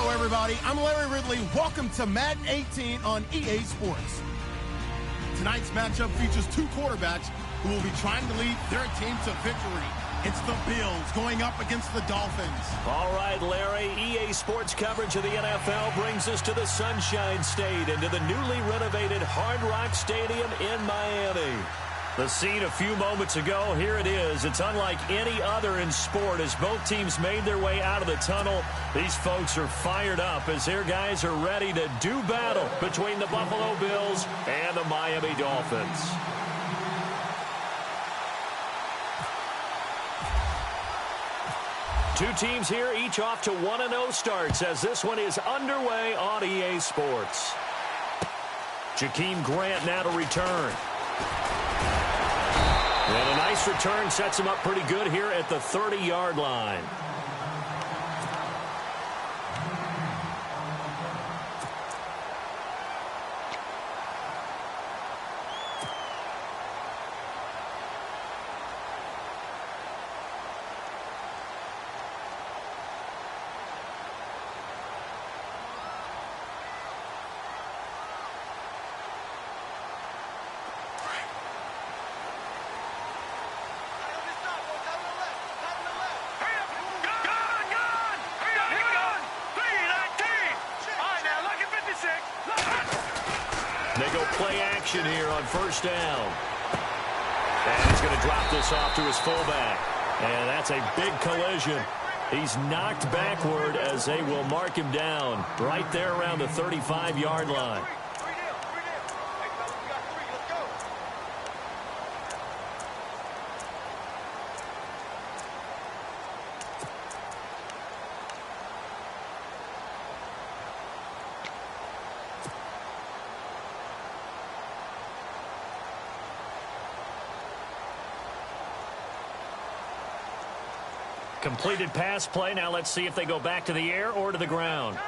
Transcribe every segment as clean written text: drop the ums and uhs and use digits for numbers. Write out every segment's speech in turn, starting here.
Hello, everybody. I'm Larry Ridley. Welcome to Madden 18 on EA Sports. Tonight's matchup features two quarterbacks who will be trying to lead their team to victory. It's the Bills going up against the Dolphins. All right, Larry, EA Sports coverage of the NFL brings us to the Sunshine State and to the newly renovated Hard Rock Stadium in Miami. The scene a few moments ago, here it is. It's unlike any other in sport as both teams made their way out of the tunnel. These folks are fired up as their guys are ready to do battle between the Buffalo Bills and the Miami Dolphins. Two teams here, each off to 1-0 starts as this one is underway on EA Sports. Jakeem Grant now to return. And a nice return sets him up pretty good here at the 30-yard line. They go play action here on first down. And he's going to drop this off to his fullback. And that's a big collision. He's knocked backward as they will mark him down right there around the 35-yard line. Completed pass play. Now let's see if they go back to the air or to the ground.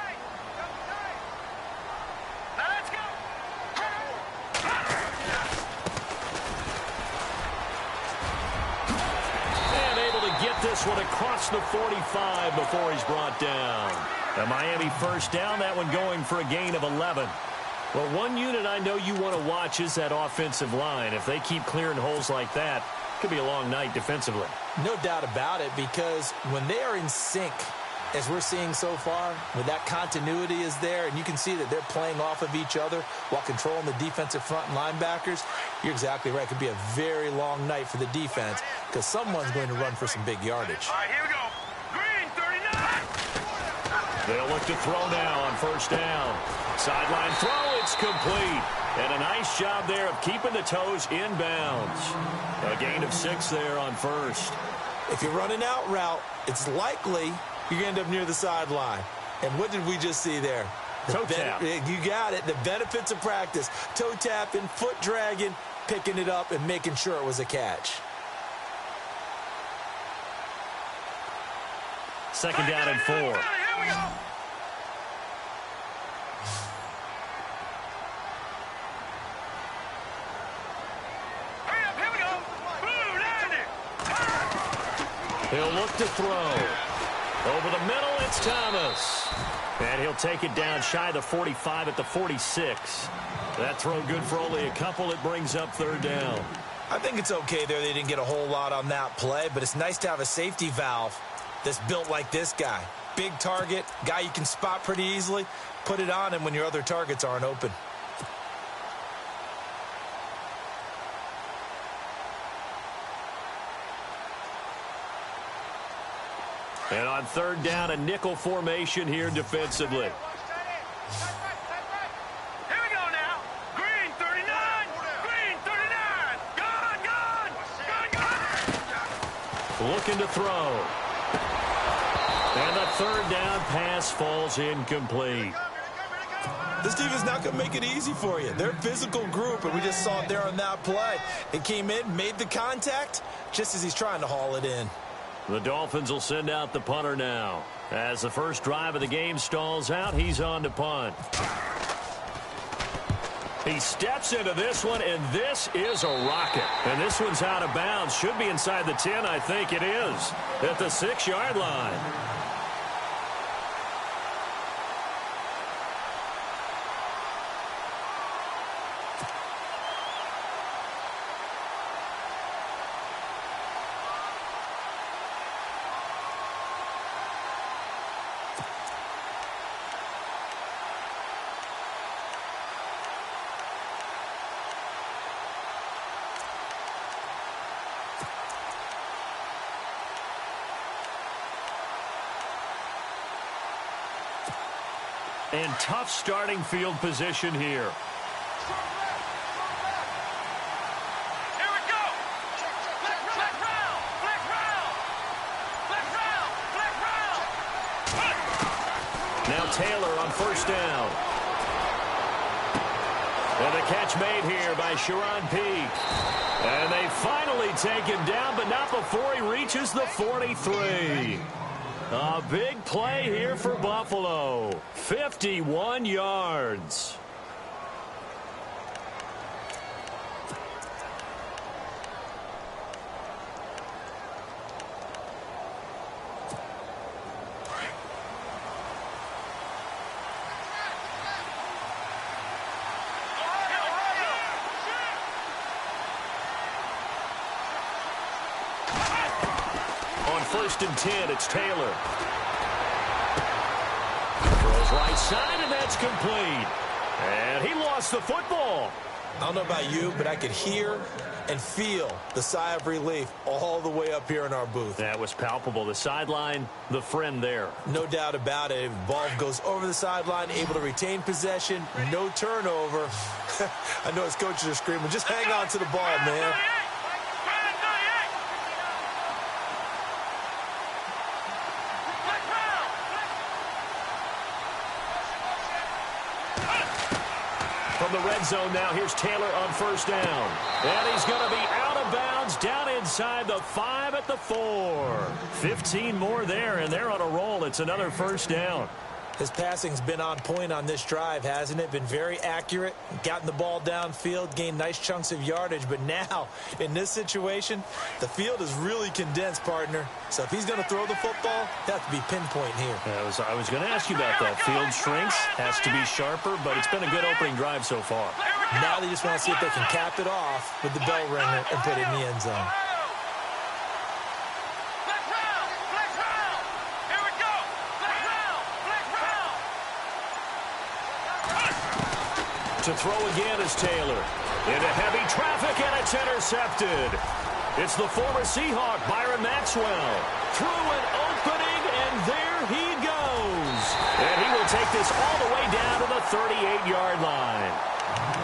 And able to get this one across the 45 before he's brought down. A Miami first down, that one going for a gain of 11. Well, one unit I know you want to watch is that offensive line. If they keep clearing holes like that, could be a long night defensively. No doubt about it, because when they are in sync, as we're seeing so far, when that continuity is there and you can see that they're playing off of each other while controlling the defensive front and linebackers, you're exactly right. It could be a very long night for the defense because someone's going to run for some big yardage. All right, here we go. Green, 39. They'll look to throw now on first down. Sideline throw, it's complete. And a nice job there of keeping the toes inbounds. A gain of 6 there on first. If you're running out route, it's likely you're going to end up near the sideline. And what did we just see there? Toe tap. You got it. The benefits of practice. Toe tapping, foot dragging, picking it up, and making sure it was a catch. Second down and 4. Here we go. He'll look to throw. Over the middle, it's Thomas. And he'll take it down shy of the 45 at the 46. That throw good for only a couple. It brings up third down. I think it's okay there. They didn't get a whole lot on that play, but it's nice to have a safety valve that's built like this guy. Big target, guy you can spot pretty easily. Put it on him when your other targets aren't open. And on third down, a nickel formation here defensively. Here we go now. Green, 39. Green, 39. Gone. Looking to throw. And the third down pass falls incomplete. This team is not going to make it easy for you. They're a physical group, and we just saw it there on that play. It came in, made the contact, just as he's trying to haul it in. The Dolphins will send out the punter now. As the first drive of the game stalls out, he's on to punt. He steps into this one, and this is a rocket. And this one's out of bounds. Should be inside the 10, I think it is, at the 6-yard line. And tough starting field position here. Now Taylor on first down. And the catch made here by Sharon Peak. And they finally take him down, but not before he reaches the 43. A big play here for Buffalo. 51 yards. First and 10, it's Taylor. Throws right side, and that's complete. And he lost the football. I don't know about you, but I could hear and feel the sigh of relief all the way up here in our booth. That was palpable. The sideline, the friend there. No doubt about it. Ball goes over the sideline, able to retain possession, no turnover. I know his coaches are screaming, just hang on to the ball, man. From the red zone now, here's Taylor on first down. And he's going to be out of bounds down inside the 5 at the 4. 15 more there, and they're on a roll. It's another first down. His passing's been on point on this drive, hasn't it? Been very accurate, gotten the ball downfield, gained nice chunks of yardage. But now, in this situation, the field is really condensed, partner. So if he's going to throw the football, it has to be pinpoint here. I was going to ask you about that. Field shrinks, has to be sharper, but it's been a good opening drive so far. Now they just want to see if they can cap it off with the bell ringer and put it in the end zone. To throw again is Taylor. Into heavy traffic, and it's intercepted. It's the former Seahawk, Byron Maxwell. Through an opening, and there he goes. And he will take this all the way down to the 38-yard line.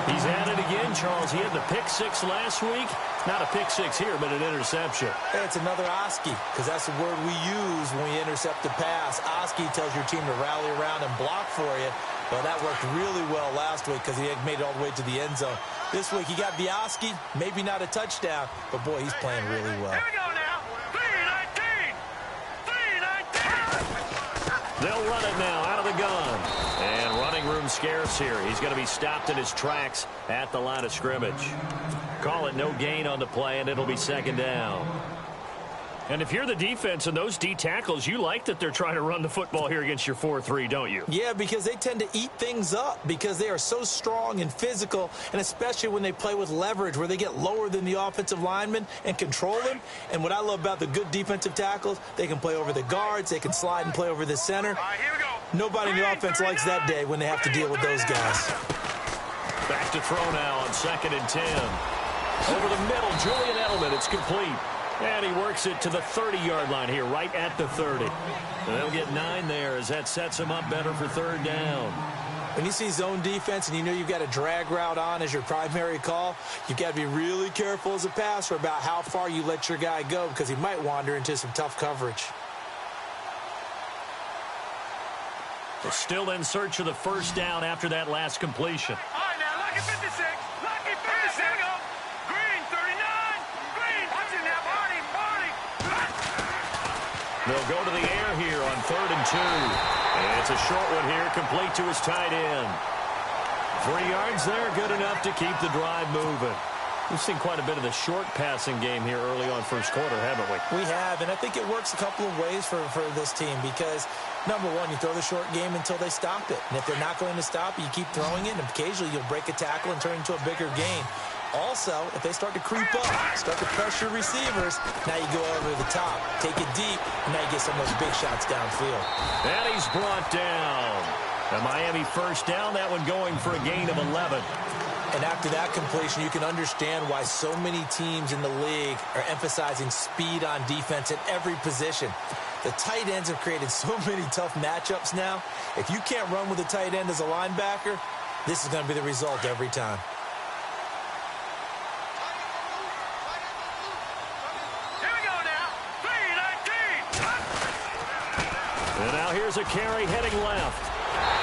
He's at it again, Charles. He had the pick six last week. Not a pick six here, but an interception. Hey, it's another Oski, because that's the word we use when we intercept the pass. Oski tells your team to rally around and block for you. Well, that worked really well last week because he had made it all the way to the end zone. This week, he got the Oski, maybe not a touchdown, but, boy, he's playing really well. Here we go now. 3-19. 3-19. They'll run it now out of the gun. And running room scarce here. He's going to be stopped in his tracks at the line of scrimmage. Call it no gain on the play, and it'll be second down. And if you're the defense and those D tackles, you like that they're trying to run the football here against your 4-3, don't you? Yeah, because they tend to eat things up because they are so strong and physical, and especially when they play with leverage where they get lower than the offensive linemen and control them. And what I love about the good defensive tackles, they can play over the guards, they can slide and play over the center. All right, here we go. Nobody in the offense likes that day when they have to deal with those guys. Back to throw now on 2nd and 10. Over the middle, Julian Edelman, it's complete. And he works it to the 30-yard line here, right at the 30. And they'll get 9 there as that sets him up better for third down. When you see zone defense and you know you've got a drag route on as your primary call, you've got to be really careful as a passer about how far you let your guy go because he might wander into some tough coverage. They're still in search of the first down after that last completion. All right, now, Lucky 56. Lucky 56. Here we go. Green 39. Green. Watch it now, Barney. Barney. They'll go to the air here on 3rd and 2. And it's a short one here, complete to his tight end. 3 yards there, good enough to keep the drive moving. We've seen quite a bit of the short passing game here early on first quarter, haven't we? We have, and I think it works a couple of ways for this team because, number one, you throw the short game until they stop it. And if they're not going to stop it, you keep throwing it, and occasionally you'll break a tackle and turn it into a bigger gain. Also, if they start to creep up, start to pressure receivers, now you go over the top, take it deep, and now you get some of those big shots downfield. And he's brought down. A Miami first down, that one going for a gain of 11. And after that completion, you can understand why so many teams in the league are emphasizing speed on defense at every position. The tight ends have created so many tough matchups now. If you can't run with a tight end as a linebacker, this is going to be the result every time. Here we go now. 3-19. And now here's a carry heading left.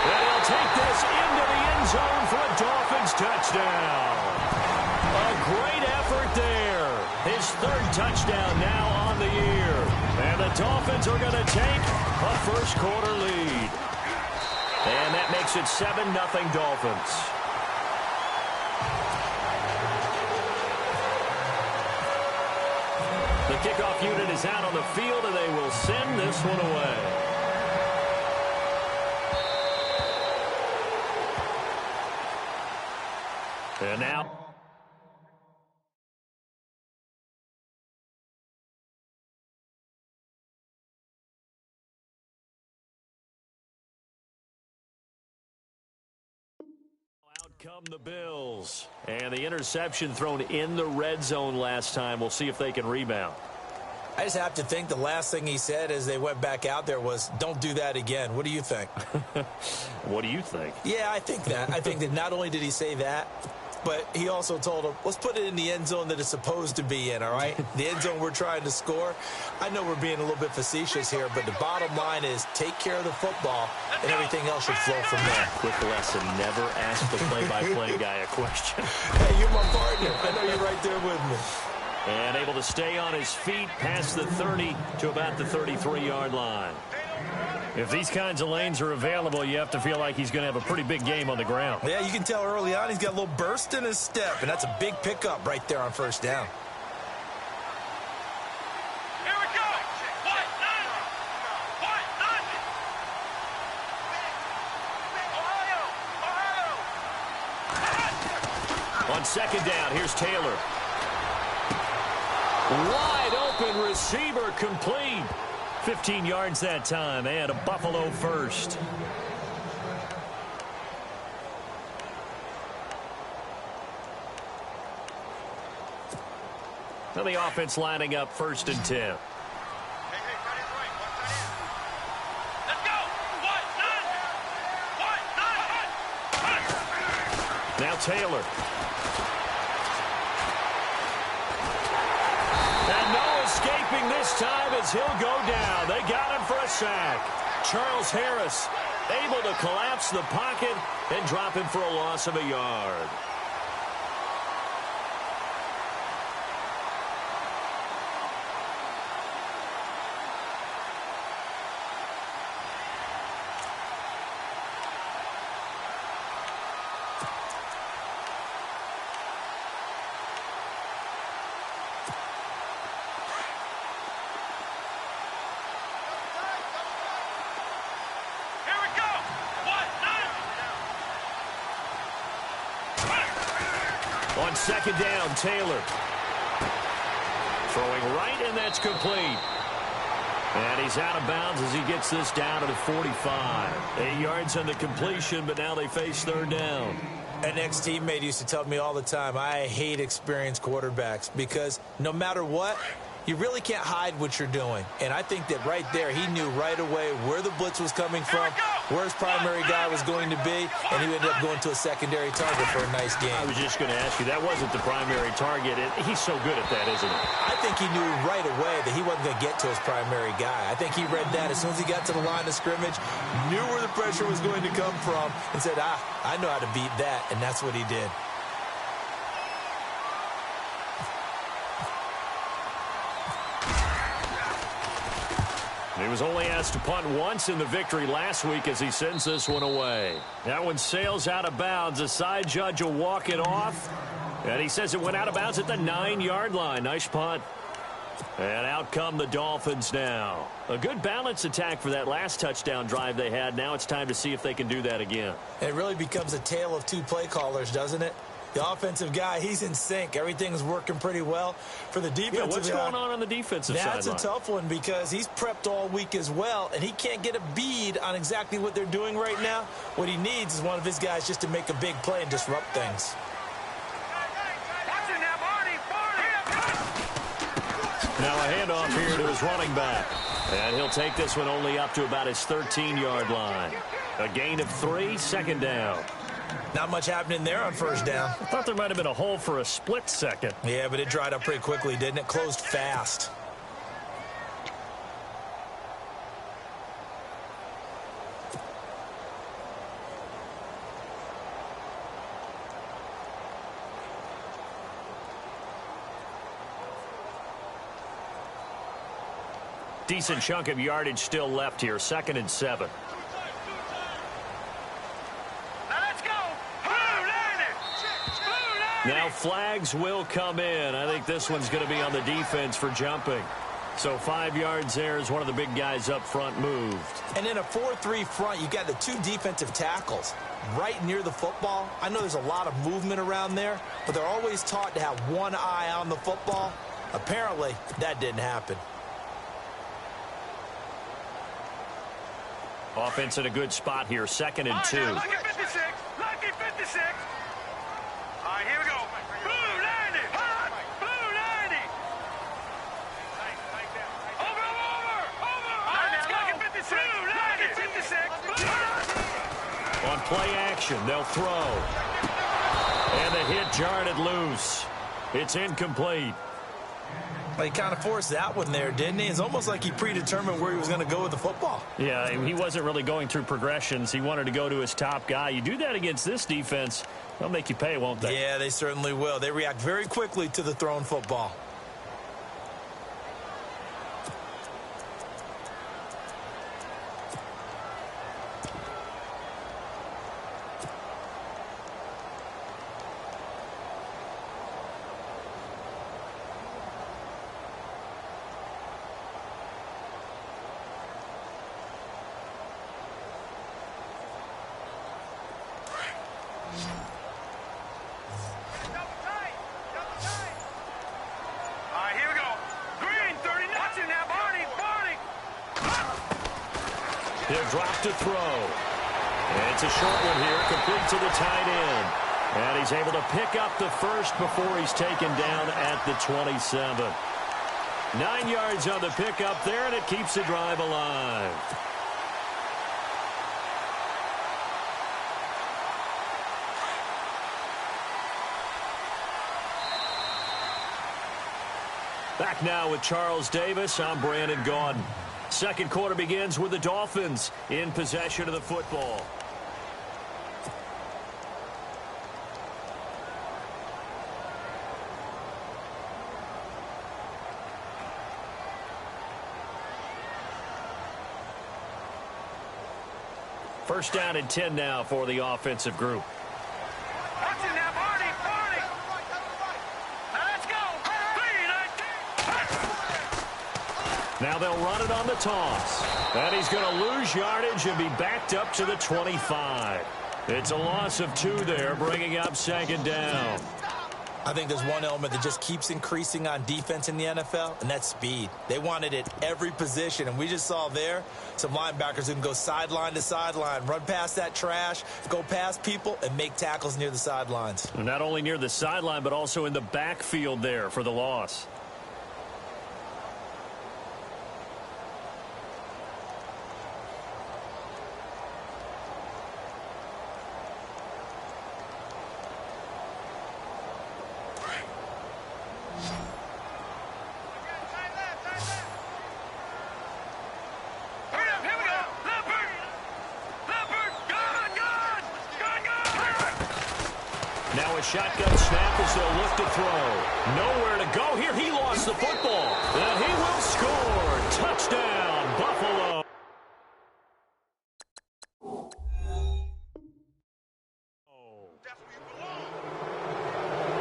And he'll take this into the end zone for a Dolphins touchdown. A great effort there. His third touchdown now on the year. And the Dolphins are going to take a first quarter lead. And that makes it 7-0 Dolphins. The kickoff unit is out on the field, and they will send this one away. And now, out come the Bills. And the interception thrown in the red zone last time. We'll see if they can rebound. I just have to think the last thing he said as they went back out there was, don't do that again. What do you think? What do you think? Yeah, I think that. I think that not only did he say that, but he also told him, let's put it in the end zone that it's supposed to be in, all right? The end zone we're trying to score. I know we're being a little bit facetious here, but the bottom line is take care of the football, and everything else should flow from there. Quick lesson, never ask the play-by-play guy a question. Hey, you're my partner. I know you're right there with me. And able to stay on his feet past the 30 to about the 33-yard line. If these kinds of lanes are available, you have to feel like he's going to have a pretty big game on the ground. Yeah, you can tell early on he's got a little burst in his step, and that's a big pickup right there on first down. Here we go. What? Ohio. On second down, here's Taylor. Wide open receiver, complete. 15 yards that time, and a Buffalo first. Now the offense lining up 1st and 10. Let's go. What? Now Taylor. And no escaping this time as he'll go down. They got him for a sack. Charles Harris able to collapse the pocket and drop him for a loss of a yard. On second down, Taylor. Throwing right, and that's complete. And he's out of bounds as he gets this down to the 45. 8 yards on the completion, but now they face third down. An ex-teammate used to tell me all the time, I hate experienced quarterbacks because no matter what, you really can't hide what you're doing. And I think that right there, he knew right away where the blitz was coming from, where his primary guy was going to be, and he ended up going to a secondary target for a nice game. I was just going to ask you, that wasn't the primary target. He's so good at that, isn't he? I think he knew right away that he wasn't going to get to his primary guy. I think he read that as soon as he got to the line of scrimmage, knew where the pressure was going to come from, and said, I know how to beat that, and that's what he did. He was only asked to punt once in the victory last week as he sends this one away. That one sails out of bounds. A side judge will walk it off. And he says it went out of bounds at the 9-yard line. Nice punt. And out come the Dolphins now. A good balance attack for that last touchdown drive they had. Now it's time to see if they can do that again. It really becomes a tale of two play callers, doesn't it? The offensive guy, he's in sync. Everything's working pretty well. For the defensive guy, what's going on the defensive side? That's a tough one because he's prepped all week as well, and he can't get a bead on exactly what they're doing right now. What he needs is one of his guys just to make a big play and disrupt things. Now a handoff here to his running back. And he'll take this one only up to about his 13-yard line. A gain of 3, second down. Not much happening there on first down. I thought there might have been a hole for a split second. Yeah, but it dried up pretty quickly, didn't it? Closed fast. Decent chunk of yardage still left here. 2nd and 7. Now flags will come in. I think this one's going to be on the defense for jumping. So 5 yards there as one of the big guys up front moved. And in a 4-3 front, you got the 2 defensive tackles right near the football. I know there's a lot of movement around there, but they're always taught to have one eye on the football. Apparently, that didn't happen. Offense in a good spot here. 2nd and 2. Lucky 56. Lucky 56. All right, here we go. Blue 90. Hot. Blue 90. Over. All right, let's go. Lucky 56. Blue 90. 56. On play action, they'll throw. And the hit jarred it loose. It's incomplete. Well, he kind of forced that one there, didn't he? It's almost like he predetermined where he was going to go with the football. Yeah, he wasn't really going through progressions. He wanted to go to his top guy. You do that against this defense, they'll make you pay, won't they? Yeah, they certainly will. They react very quickly to the thrown football. They'll drop to throw. And it's a short one here, complete to the tight end. And he's able to pick up the first before he's taken down at the 27. 9 yards on the pickup there, and it keeps the drive alive. Back now with Charles Davis. I'm Brandon Gaudin. Second quarter begins with the Dolphins in possession of the football. First down and 10 now for the offensive group. Now they'll run it on the toss. And he's going to lose yardage and be backed up to the 25. It's a loss of 2 there, bringing up second down. I think there's one element that just keeps increasing on defense in the NFL, and that's speed. They want it at every position, and we just saw there some linebackers who can go sideline to sideline, run past that trash, go past people, and make tackles near the sidelines. Not only near the sideline, but also in the backfield there for the loss. Now a shotgun snap as they'll look to throw. Nowhere to go here. He lost the football. And he will score. Touchdown, Buffalo.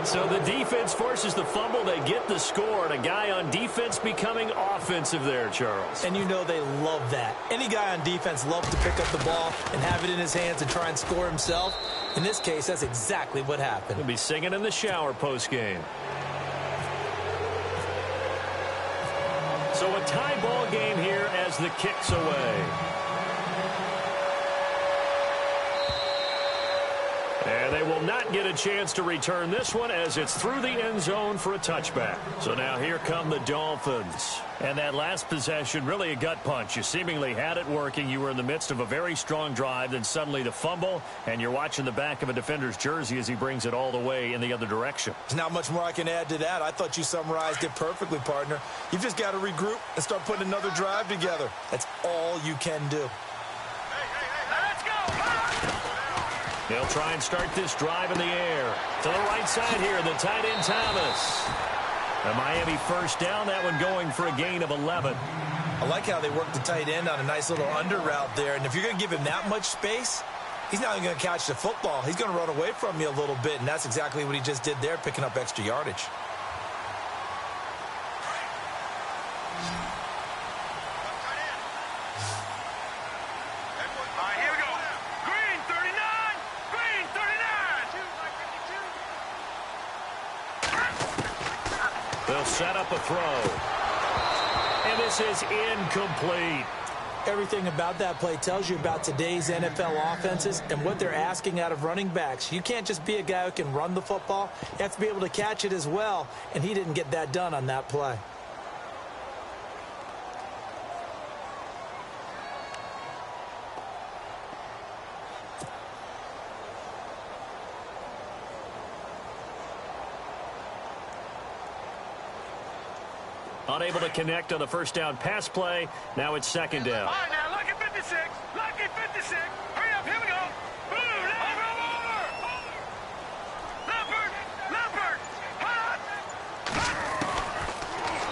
So the defense forces the fumble. They get the score. And a guy on defense becoming offensive there, Charles. And you know they love that. Any guy on defense loves to pick up the ball and have it in his hands and try and score himself. In this case, that's exactly what happened. He'll be singing in the shower post-game. So a tie ball game here as the kick's away. And they will not get a chance to return this one as it's through the end zone for a touchback. So now here come the Dolphins. And that last possession, really a gut punch. You seemingly had it working. You were in the midst of a very strong drive. Then suddenly the fumble, and you're watching the back of a defender's jersey as he brings it all the way in the other direction. There's not much more I can add to that. I thought you summarized it perfectly, partner. You've just got to regroup and start putting another drive together. That's all you can do. Let's go! They'll try and start this drive in the air. To the right side here, the tight end Thomas. A Miami first down, that one going for a gain of 11. I like how they work the tight end on a nice little under route there. And if you're going to give him that much space, he's not even going to catch the football. He's going to run away from you a little bit, and that's exactly what he just did there, picking up extra yardage. They'll set up a throw. And this is incomplete. Everything about that play tells you about today's NFL offenses and what they're asking out of running backs. You can't just be a guy who can run the football. You have to be able to catch it as well, and he didn't get that done on that play. Unable to connect on the first down pass play. Now it's second down. All right, now, lucky 56. Lucky 56. Hurry up, here we go. Boom, over. Leopard. Hot.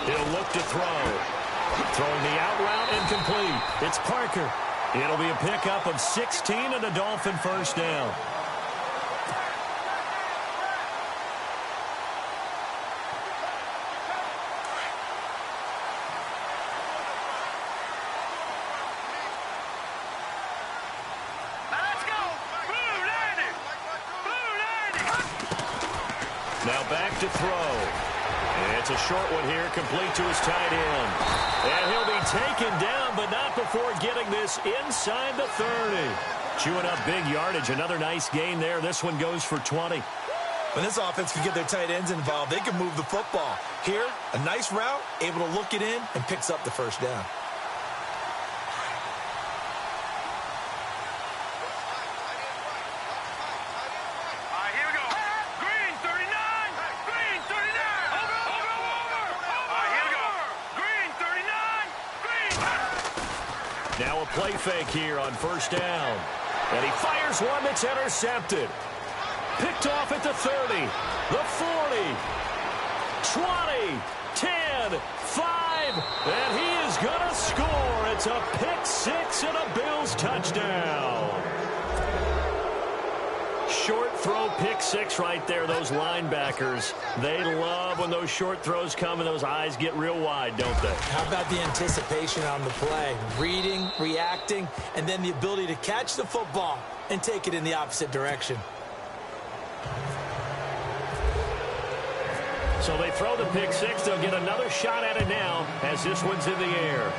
He'll look to throw. Throwing the out route incomplete. It's Parker. It'll be a pickup of 16 and a Dolphin first down. Now back to throw. It's a short one here, complete to his tight end. And he'll be taken down, but not before getting this inside the 30. Chewing up big yardage. Another nice gain there. This one goes for 20. When this offense can get their tight ends involved, they can move the football. Here, a nice route, able to look it in, and picks up the first down. Now a play fake here on first down. And he fires one that's intercepted. Picked off at the 30, the 40, 20, 10, 5, and he is going to score. It's a pick six and a Bills touchdown. Short throw pick six right there. Those linebackers, they love when those short throws come and those eyes get real wide, don't they? How about the anticipation on the play? Reading, reacting, and then the ability to catch the football and take it in the opposite direction. So they throw the pick six. They'll get another shot at it now as this one's in the air.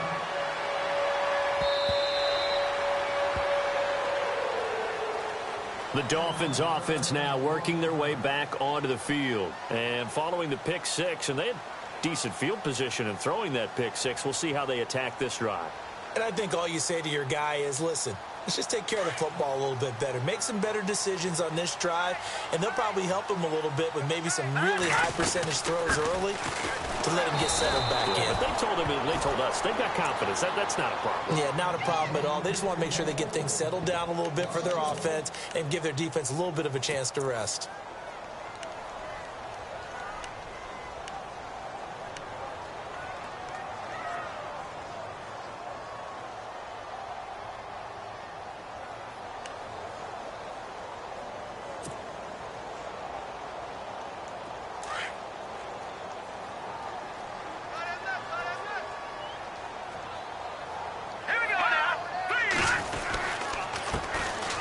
The Dolphins offense now working their way back onto the field. And following the pick six, and they had decent field position in throwing that pick six. We'll see how they attack this drive. And I think all you say to your guy is, listen, let's just take care of the football a little bit better. Make some better decisions on this drive, and they'll probably help him a little bit with maybe some really high percentage throws early to let him get settled back in. But they told us, they've got confidence. That's not a problem. Yeah, not a problem at all. They just want to make sure they get things settled down a little bit for their offense and give their defense a little bit of a chance to rest.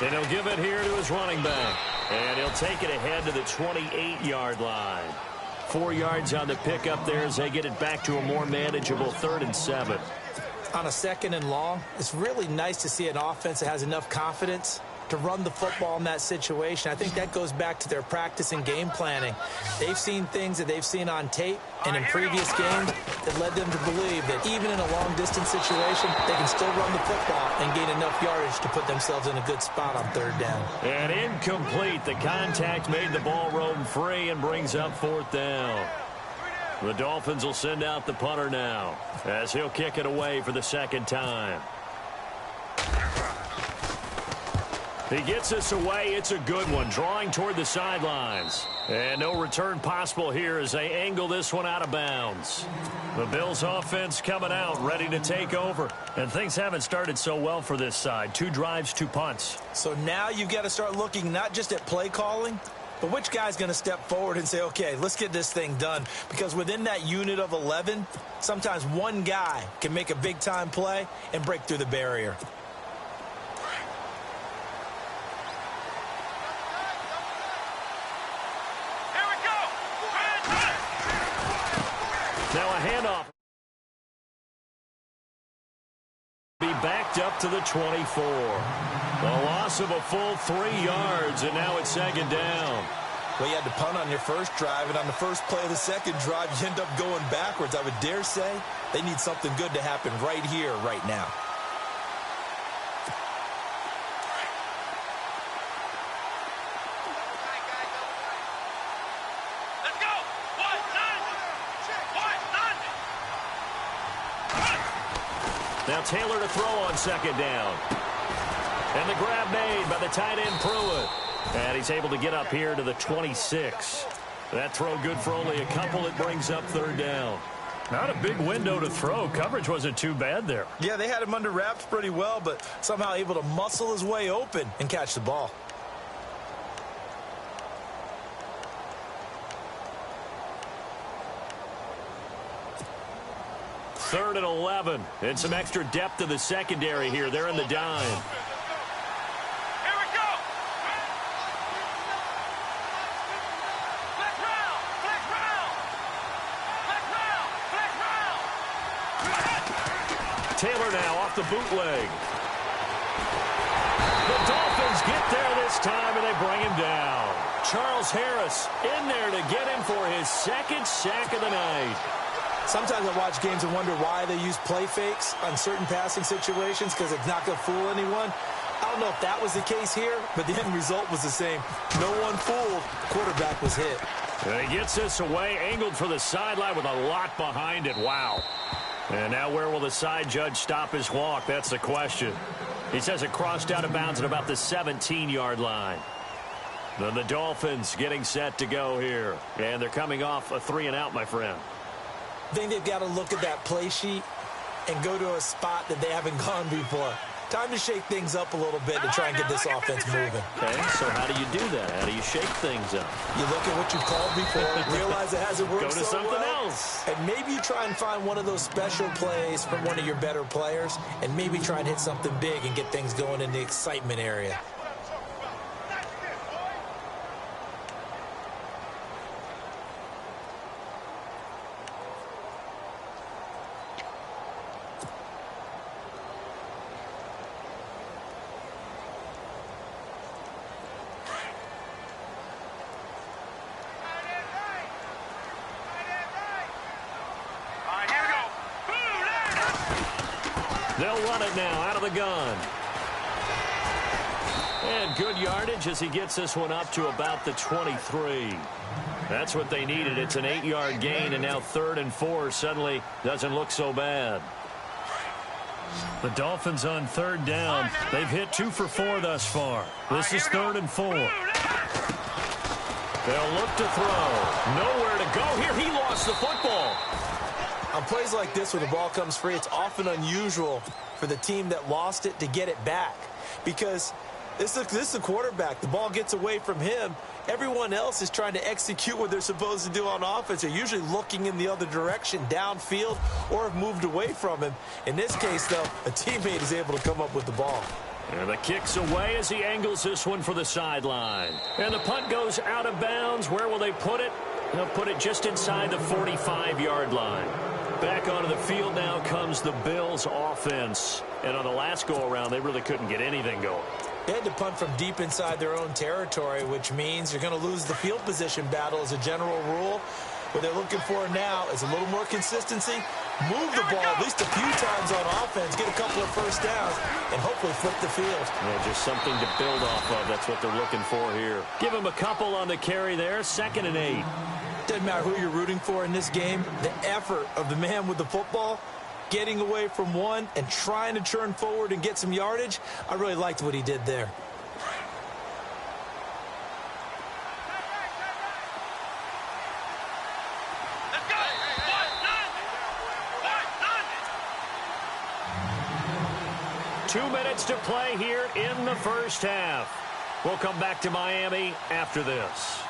And he'll give it here to his running back. And he'll take it ahead to the 28-yard line. 4 yards on the pickup there as they get it back to a more manageable 3rd and 7. On a 2nd and long, it's really nice to see an offense that has enough confidence to run the football in that situation. I think that goes back to their practice and game planning. They've seen things that they've seen on tape and in previous games that led them to believe that even in a long-distance situation, they can still run the football and gain enough yardage to put themselves in a good spot on third down. And incomplete. The contact made the ball roam free and brings up fourth down. The Dolphins will send out the punter now as he'll kick it away for the second time. He gets us away. It's a good one, drawing toward the sidelines. And no return possible here as they angle this one out of bounds. The Bills offense coming out, ready to take over. And things haven't started so well for this side. 2 drives, 2 punts. So now you've got to start looking not just at play calling, but which guy's going to step forward and say, okay, let's get this thing done. Because within that unit of 11, sometimes one guy can make a big-time play and break through the barrier. Now a handoff. Be backed up to the 24. A loss of a full 3 yards, and now it's second down. Well, you had to punt on your first drive, and on the first play of the second drive, you end up going backwards. I would dare say they need something good to happen right here, right now. Now Taylor to throw on second down. And the grab made by the tight end Pruitt. And he's able to get up here to the 26. That throw good for only a couple. It brings up third down. Not a big window to throw. Coverage wasn't too bad there. Yeah, they had him under wraps pretty well, but somehow able to muscle his way open and catch the ball. Third and 11. And some extra depth to the secondary here. They're in the dime. Here we go. Flex round. Flex round. Flex round. Flex round. Taylor now off the bootleg. The Dolphins get there this time, and they bring him down. Charles Harris in there to get him for his second sack of the night. Sometimes I watch games and wonder why they use play fakes on certain passing situations because it's not going to fool anyone. I don't know if that was the case here, but the end result was the same. No one fooled. Quarterback was hit. And he gets this away, angled for the sideline with a lot behind it. Wow. And now where will the side judge stop his walk? That's the question. He says it crossed out of bounds at about the 17-yard line. Then the Dolphins getting set to go here. And they're coming off a 3-and-out, my friend. I think they've got to look at that play sheet and go to a spot that they haven't gone before. Time to shake things up a little bit to try and get this offense moving. Okay, so how do you do that? How do you shake things up? You look at what you called before, realize it hasn't worked Go to so something well, else. and maybe you try and find one of those special plays from one of your better players, and maybe try and hit something big and get things going in the excitement area. They'll run it now out of the gun. And good yardage as he gets this one up to about the 23. That's what they needed. It's an 8-yard gain, and now 3rd and 4 suddenly doesn't look so bad. The Dolphins on 3rd down. They've hit 2 for 4 thus far. This is 3rd and 4. They'll look to throw. Nowhere to go here. He lost the football. On plays like this where the ball comes free, it's often unusual for the team that lost it to get it back. Because this is the quarterback. The ball gets away from him. Everyone else is trying to execute what they're supposed to do on offense. They're usually looking in the other direction, downfield, or have moved away from him. In this case, though, a teammate is able to come up with the ball. And the kick's away as he angles this one for the sideline. And the punt goes out of bounds. Where will they put it? They'll put it just inside the 45-yard line. Back onto the field now comes the Bills offense. And on the last go-around, they really couldn't get anything going. They had to punt from deep inside their own territory, which means you're going to lose the field position battle as a general rule. What they're looking for now is a little more consistency, move the ball at least a few times on offense, get a couple of first downs, and hopefully flip the field. Yeah, just something to build off of. That's what they're looking for here. Give them a couple on the carry there, 2nd and 8. Doesn't matter who you're rooting for in this game, the effort of the man with the football, getting away from one and trying to turn forward and get some yardage, I really liked what he did there. Let's go. 2 minutes to play here in the first half. We'll come back to Miami after this.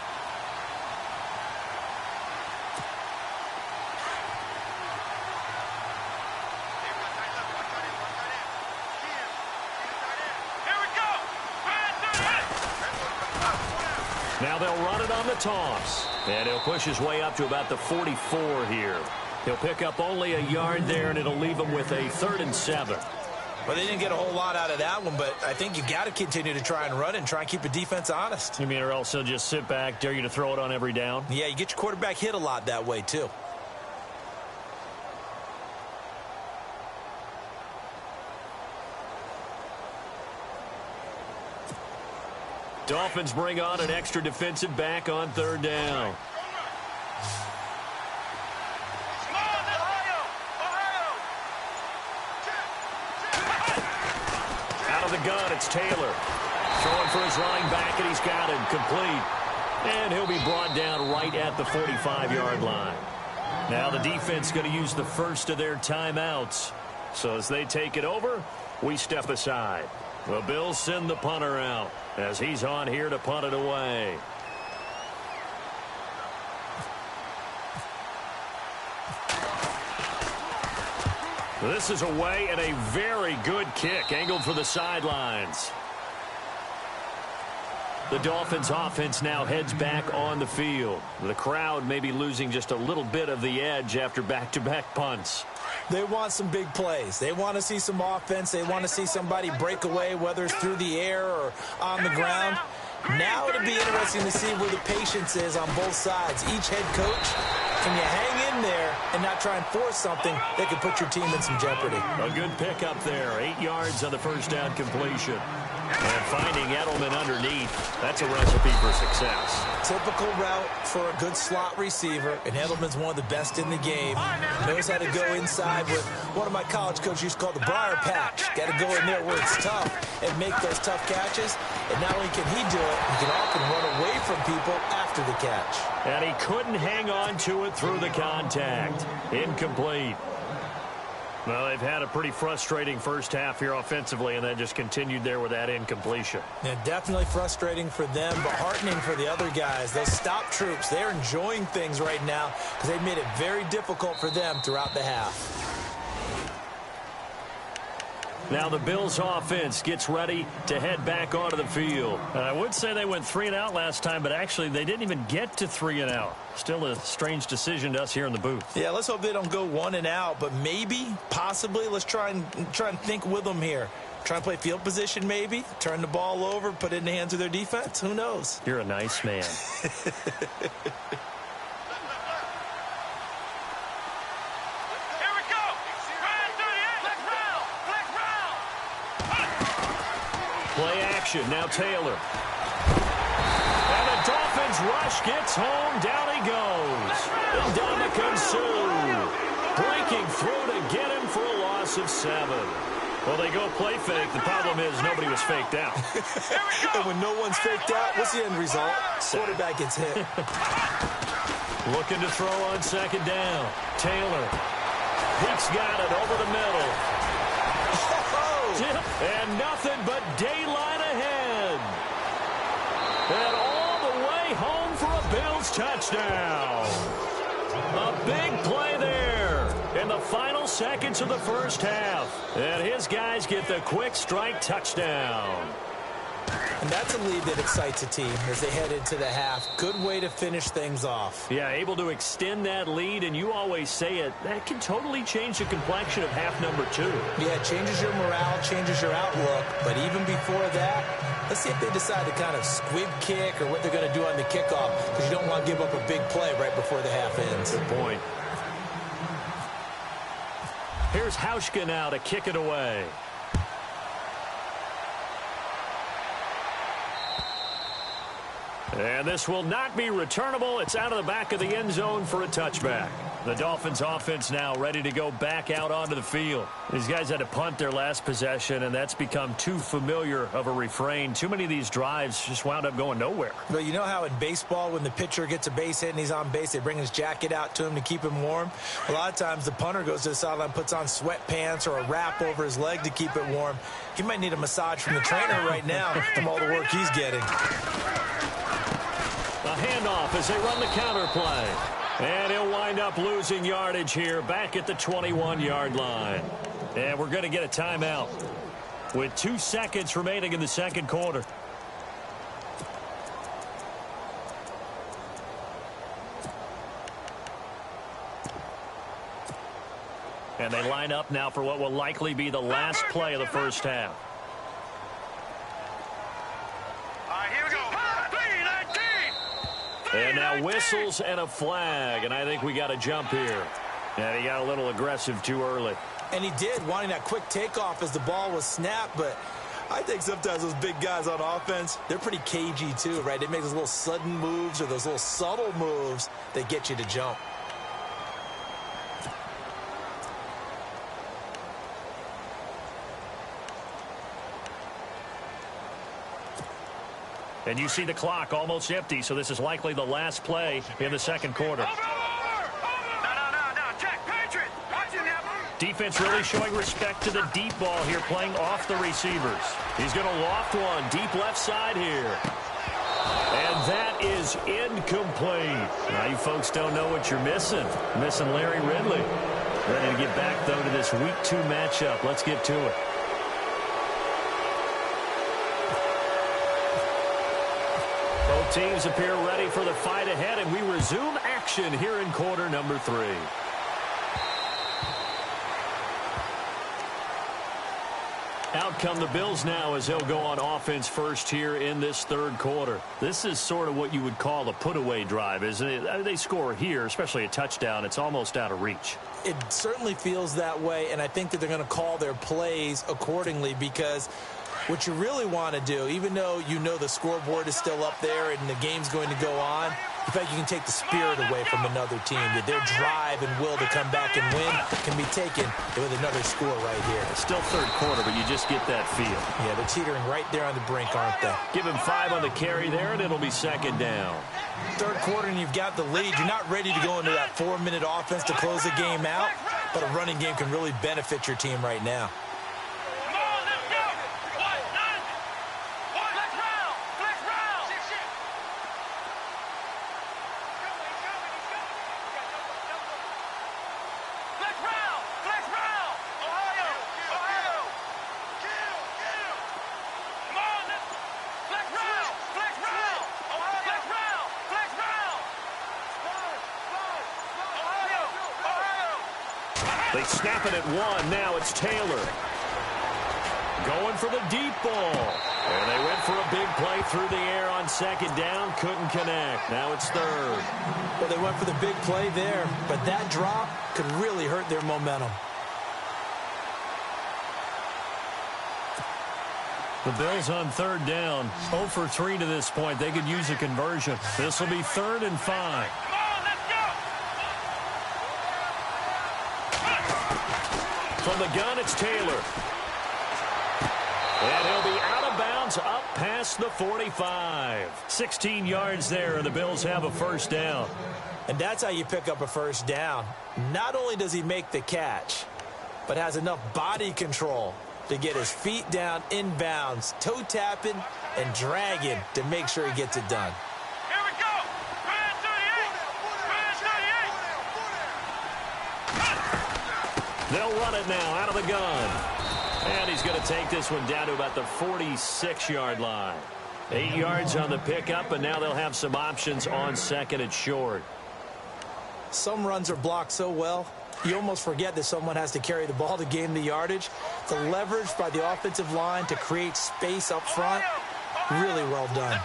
Now they'll run it on the toss. And he'll push his way up to about the 44 here. He'll pick up only a yard there, and it'll leave him with a 3rd and 7. Well, they didn't get a whole lot out of that one, but I think you got to continue to try and run and try and keep the defense honest. You mean or else he'll just sit back, dare you to throw it on every down? Yeah, you get your quarterback hit a lot that way, too. Dolphins bring on an extra defensive back on 3rd down. Out of the gun, it's Taylor. Throwing for his running back, and he's got him complete. And he'll be brought down right at the 45-yard line. Now the defense going to use the first of their timeouts. So as they take it over, we step aside. The Bills send the punter out as he's on here to punt it away. This is away and a very good kick angled for the sidelines. The Dolphins offense now heads back on the field. The crowd may be losing just a little bit of the edge after back-to-back punts. They want some big plays. They want to see some offense. They want to see somebody break away, whether it's through the air or on the ground. Now it'll be interesting to see where the patience is on both sides. Each head coach, can you hang in there and not try and force something that could put your team in some jeopardy? A good pickup there. 8 yards on the first down completion. And finding Edelman underneath, that's a recipe for success. Typical route for a good slot receiver, and Edelman's one of the best in the game. Knows how to go inside with one of my college coaches used to call the briar patch. Got to go in there where it's tough and make those tough catches. And not only can he do it, he can often run away from people after the catch. And he couldn't hang on to it through the contact. Incomplete. Well, they've had a pretty frustrating first half here offensively, and then just continued there with that incompletion. Yeah, definitely frustrating for them, but heartening for the other guys. Those stop troops, they're enjoying things right now because they've made it very difficult for them throughout the half. Now the Bills offense gets ready to head back onto the field. I would say they went 3 and out last time, but actually they didn't even get to 3 and out. Still a strange decision to us here in the booth. Yeah, let's hope they don't go 1 and out, but maybe, possibly, let's try and think with them here. Try and play field position maybe, turn the ball over, put it in the hands of their defense. Who knows? You're a nice man. Play action, now Taylor. And the Dolphins rush gets home, down he goes. Ndamukong Suh breaking through to get him for a loss of 7. Well, they go play fake. The problem is nobody was faked out. And when no one's faked out, what's the end result? Quarterback gets hit. Looking to throw on 2nd down. Taylor. He's got it over the middle. And nothing but daylight ahead. And all the way home for a Bills touchdown. A big play there in the final seconds of the first half. And his guys get the quick strike touchdown. And that's a lead that excites a team as they head into the half. Good way to finish things off. Yeah, able to extend that lead, and you always say it, that can totally change the complexion of half number 2. Yeah, it changes your morale, changes your outlook. But even before that, let's see if they decide to kind of squib kick or what they're going to do on the kickoff, because you don't want to give up a big play right before the half ends. Good point. Here's Hauschka now to kick it away. And this will not be returnable. It's out of the back of the end zone for a touchback. The Dolphins offense now ready to go back out onto the field. These guys had to punt their last possession, and that's become too familiar of a refrain. Too many of these drives just wound up going nowhere. But you know how in baseball, when the pitcher gets a base hit and he's on base, they bring his jacket out to him to keep him warm? A lot of times the punter goes to the sideline, puts on sweatpants or a wrap over his leg to keep it warm. He might need a massage from the trainer right now from all the work he's getting. A handoff as they run the counter play. And he'll wind up losing yardage here back at the 21-yard line. And we're going to get a timeout with 2 seconds remaining in the second quarter. And they line up now for what will likely be the last play of the first half. And now whistles and a flag, and I think we got a jump here. And he got a little aggressive too early. And he did, wanting that quick takeoff as the ball was snapped, but I think sometimes those big guys on offense, they're pretty cagey too, right? They make those little sudden moves or those little subtle moves that get you to jump. And you see the clock almost empty, so this is likely the last play in the second quarter. Defense really showing respect to the deep ball here, playing off the receivers. He's going to loft one deep left side here. And that is incomplete. Now you folks don't know what you're missing. Missing Larry Ridley. Ready to get back, though, to this Week 2 matchup. Let's get to it. Both teams appear ready for the fight ahead, and we resume action here in quarter number 3. Out come the Bills now as they'll go on offense first here in this third quarter. This is sort of what you would call a put-away drive, isn't it? I mean, they score here, especially a touchdown. It's almost out of reach. It certainly feels that way, and I think that they're going to call their plays accordingly, because what you really want to do, even though you know the scoreboard is still up there and the game's going to go on, in fact, you can take the spirit away from another team. That their drive and will to come back and win can be taken with another score right here. It's still third quarter, but you just get that feel. Yeah, they're teetering right there on the brink, aren't they? Give him 5 on the carry there, and it'll be second down. Third quarter, and you've got the lead. You're not ready to go into that 4-minute offense to close the game out, but a running game can really benefit your team right now. They snap it at 1. Now it's Taylor. Going for the deep ball. And they went for a big play through the air on second down. Couldn't connect. Now it's third. Well, they went for the big play there, but that drop could really hurt their momentum. The Bills on third down. 0 for 3 to this point. They could use a conversion. This will be 3rd and 5. From the gun, it's Taylor. And he'll be out of bounds up past the 45. 16 yards there, and the Bills have a first down. And that's how you pick up a first down. Not only does he make the catch, but has enough body control to get his feet down inbounds, toe tapping and dragging to make sure he gets it done. Here we go. Brand 38. They'll run it now out of the gun. And he's going to take this one down to about the 46-yard line. 8 yards on the pickup, and now they'll have some options on second and short. Some runs are blocked so well, you almost forget that someone has to carry the ball to gain the yardage. The leverage by the offensive line to create space up front, really well done.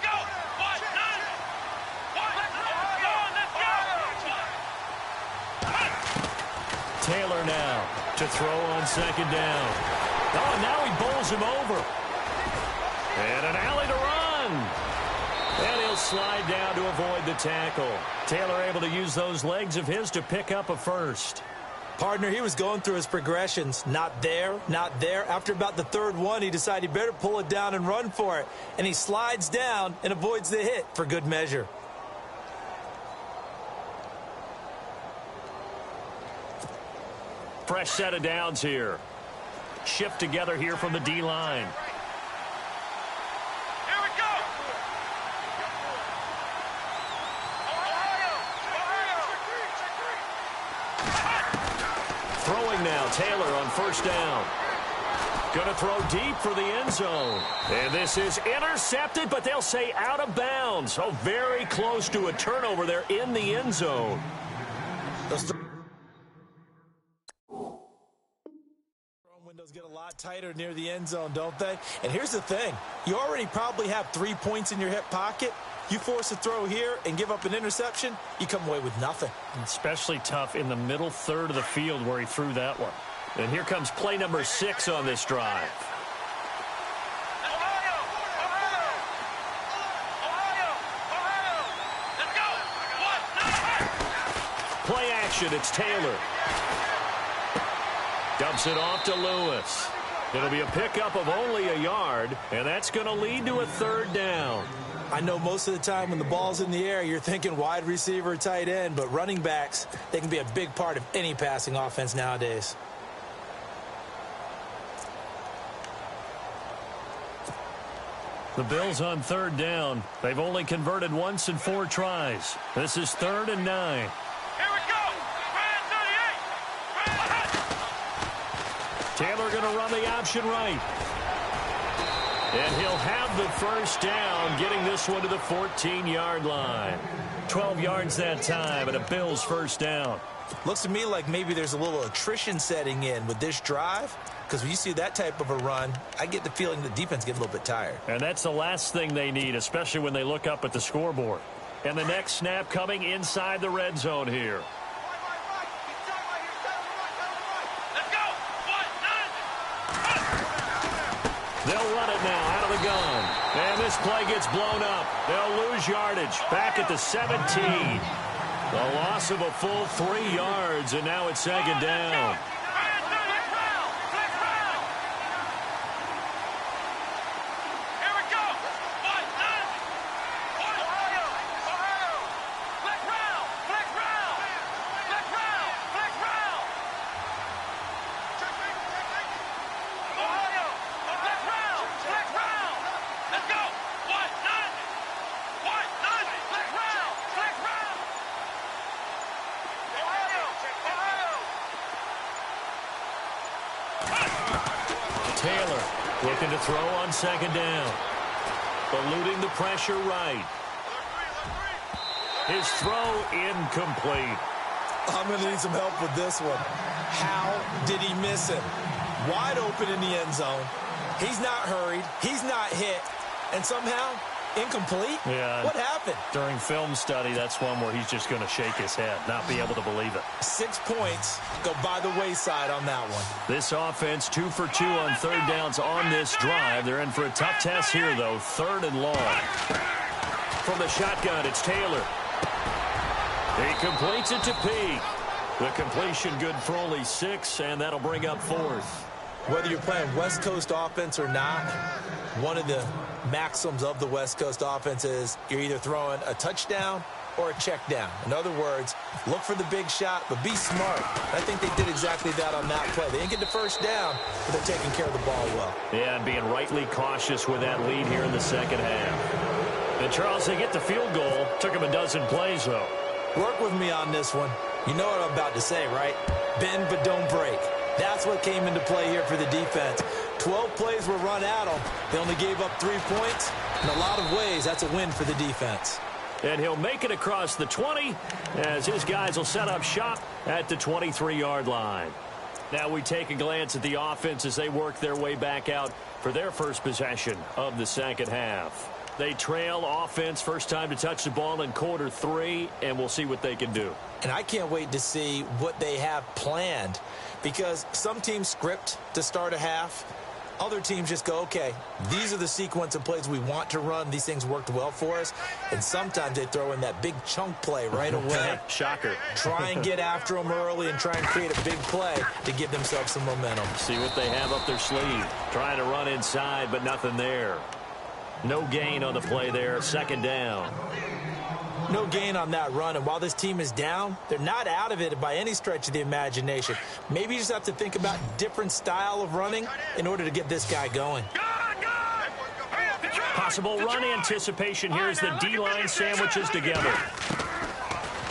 Taylor now to throw on second down. Oh, and now he bowls him over. And an alley to run. And he'll slide down to avoid the tackle. Taylor able to use those legs of his to pick up a first. Partner, he was going through his progressions. Not there, not there. After about the third one, he decided he better pull it down and run for it. And he slides down and avoids the hit for good measure. Fresh set of downs here. Shift together here from the D-line. Here we go. Throwing now, Taylor on first down. Going to throw deep for the end zone. And this is intercepted, but they'll say out of bounds. Oh, very close to a turnover there in the end zone. Windows get a lot tighter near the end zone, don't they? And here's the thing. You already probably have 3 points in your hip pocket. You force a throw here and give up an interception, you come away with nothing. Especially tough in the middle third of the field where he threw that one. And here comes play number 6 on this drive. Play action, it's Taylor. Dumps it off to Lewis. It'll be a pickup of only a yard, and that's going to lead to a third down. I know most of the time when the ball's in the air, you're thinking wide receiver, tight end, but running backs, they can be a big part of any passing offense nowadays. The Bills on third down. They've only converted once in 4 tries. This is 3rd and 9. Here we go. Taylor going to run the option right. And he'll have the first down, getting this one to the 14-yard line. 12 yards that time, and a Bills first down. Looks to me like maybe there's a little attrition setting in with this drive, because when you see that type of a run, I get the feeling the defense gets a little bit tired. And that's the last thing they need, especially when they look up at the scoreboard. And the next snap coming inside the red zone here. They'll run it now out of the gun. And this play gets blown up. They'll lose yardage. Back at the 17. The loss of a full 3 yards, and now it's second down. Taylor looking to throw on second down. Eluding the pressure right. His throw incomplete. I'm going to need some help with this one. How did he miss it? Wide open in the end zone. He's not hurried. He's not hit. And somehow, incomplete? Yeah. What happened? During film study, that's one where he's just going to shake his head, not be able to believe it. 6 points go by the wayside on that one. This offense 2 for 2 on third downs on this drive. They're in for a tough test here, though. 3rd and long. From the shotgun, it's Taylor. He completes it to Peak. The completion good for only 6, and that'll bring up 4th. Whether you're playing West Coast offense or not, one of the maxims of the West Coast offense is you're either throwing a touchdown or a check down. In other words, look for the big shot, but be smart. I think they did exactly that on that play. They didn't get the first down, but they're taking care of the ball well. Yeah, and being rightly cautious with that lead here in the second half. And Charles, they get the field goal. Took them a dozen plays, though. Work with me on this one. You know what I'm about to say, right? Bend but don't break. That's what came into play here for the defense. 12 plays were run at them. They only gave up 3 points. In a lot of ways, that's a win for the defense. And he'll make it across the 20 as his guys will set up shop at the 23-yard line. Now we take a glance at the offense as they work their way back out for their first possession of the second half. They trail offense, first time to touch the ball in quarter 3, and we'll see what they can do. And I can't wait to see what they have planned, because some teams script to start a half. Other teams just go, okay, these are the sequence of plays we want to run. These things worked well for us. And sometimes they throw in that big chunk play right away. Shocker. Try and get after them early and try and create a big play to give themselves some momentum. See what they have up their sleeve. Trying to run inside, but nothing there. No gain on the play there. Second down. No gain on that run, and while this team is down, they're not out of it by any stretch of the imagination. Maybe you just have to think about different style of running in order to get this guy going. Possible run anticipation here as the D-line sandwiches together.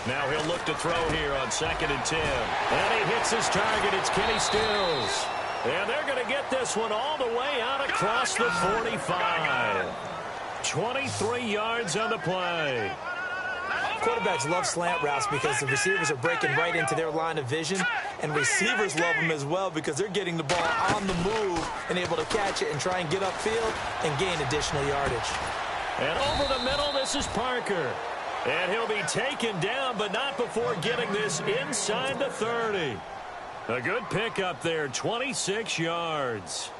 Now he'll look to throw here on 2nd and 10. And he hits his target. It's Kenny Stills. And they're going to get this one all the way out across the 45. 23 yards on the play. Quarterbacks love slant routes because the receivers are breaking right into their line of vision, and receivers love them as well because they're getting the ball on the move and able to catch it and try and get upfield and gain additional yardage. And over the middle, this is Parker. And he'll be taken down, but not before getting this inside the 30. A good pickup there, 26 yards.